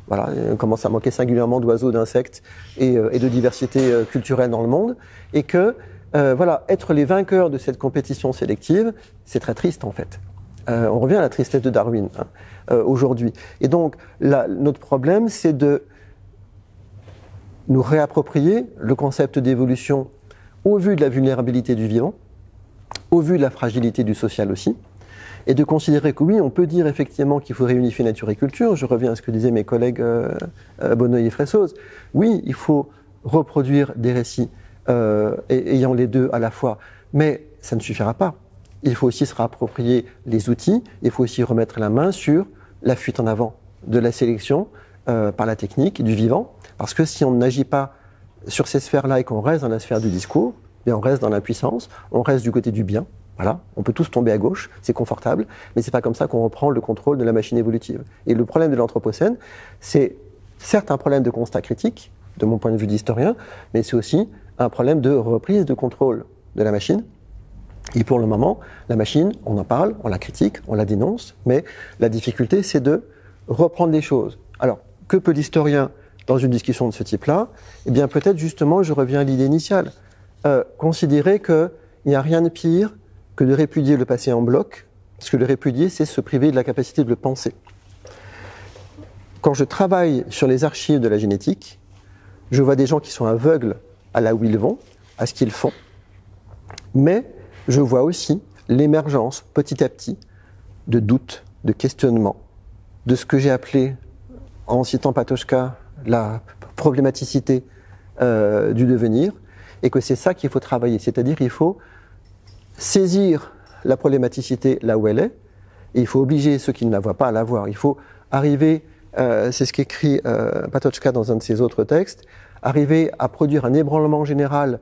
voilà, on commence à manquer singulièrement d'oiseaux, d'insectes et de diversité culturelle dans le monde, et que voilà, être les vainqueurs de cette compétition sélective, c'est très triste en fait. On revient à la tristesse de Darwin aujourd'hui. Et donc notre problème, c'est de nous réapproprier le concept d'évolution au vu de la vulnérabilité du vivant, au vu de la fragilité du social aussi, et de considérer que oui, on peut dire effectivement qu'il faut réunifier nature et culture. Je reviens à ce que disaient mes collègues Bonneuil et Fressoz. Oui, il faut reproduire des récits ayant les deux à la fois, mais ça ne suffira pas. Il faut aussi se réapproprier les outils, il faut aussi remettre la main sur la fuite en avant de la sélection par la technique du vivant, parce que si on n'agit pas sur ces sphères-là et qu'on reste dans la sphère du discours, bien on reste dans l'impuissance, on reste du côté du bien. Voilà, on peut tous tomber à gauche, c'est confortable, mais c'est pas comme ça qu'on reprend le contrôle de la machine évolutive. Et le problème de l'Anthropocène, c'est certes un problème de constat critique, de mon point de vue d'historien, mais c'est aussi un problème de reprise de contrôle de la machine. Et pour le moment, la machine, on en parle, on la critique, on la dénonce, mais la difficulté, c'est de reprendre les choses. Alors, que peut l'historien dans une discussion de ce type-là? Eh bien, peut-être justement, je reviens à l'idée initiale, considérer qu'il n'y a rien de pire que de répudier le passé en bloc, parce que le répudier, c'est se priver de la capacité de le penser. Quand je travaille sur les archives de la génétique, je vois des gens qui sont aveugles à là où ils vont, à ce qu'ils font, Mais je vois aussi l'émergence, petit à petit, de doutes, de questionnements, de ce que j'ai appelé, en citant Patočka, la problématicité du devenir, et que c'est ça qu'il faut travailler. C'est-à-dire qu'il faut saisir la problématicité là où elle est, et il faut obliger ceux qui ne la voient pas à la voir. Il faut arriver, c'est ce qu'écrit Patočka dans un de ses autres textes, arriver à produire un ébranlement général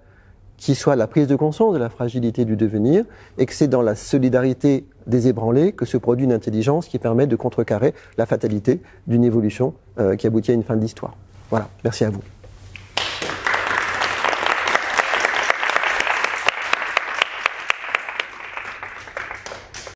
qui soit la prise de conscience de la fragilité du devenir, et que c'est dans la solidarité des ébranlés que se produit une intelligence qui permet de contrecarrer la fatalité d'une évolution qui aboutit à une fin de l'histoire. Voilà, merci à vous.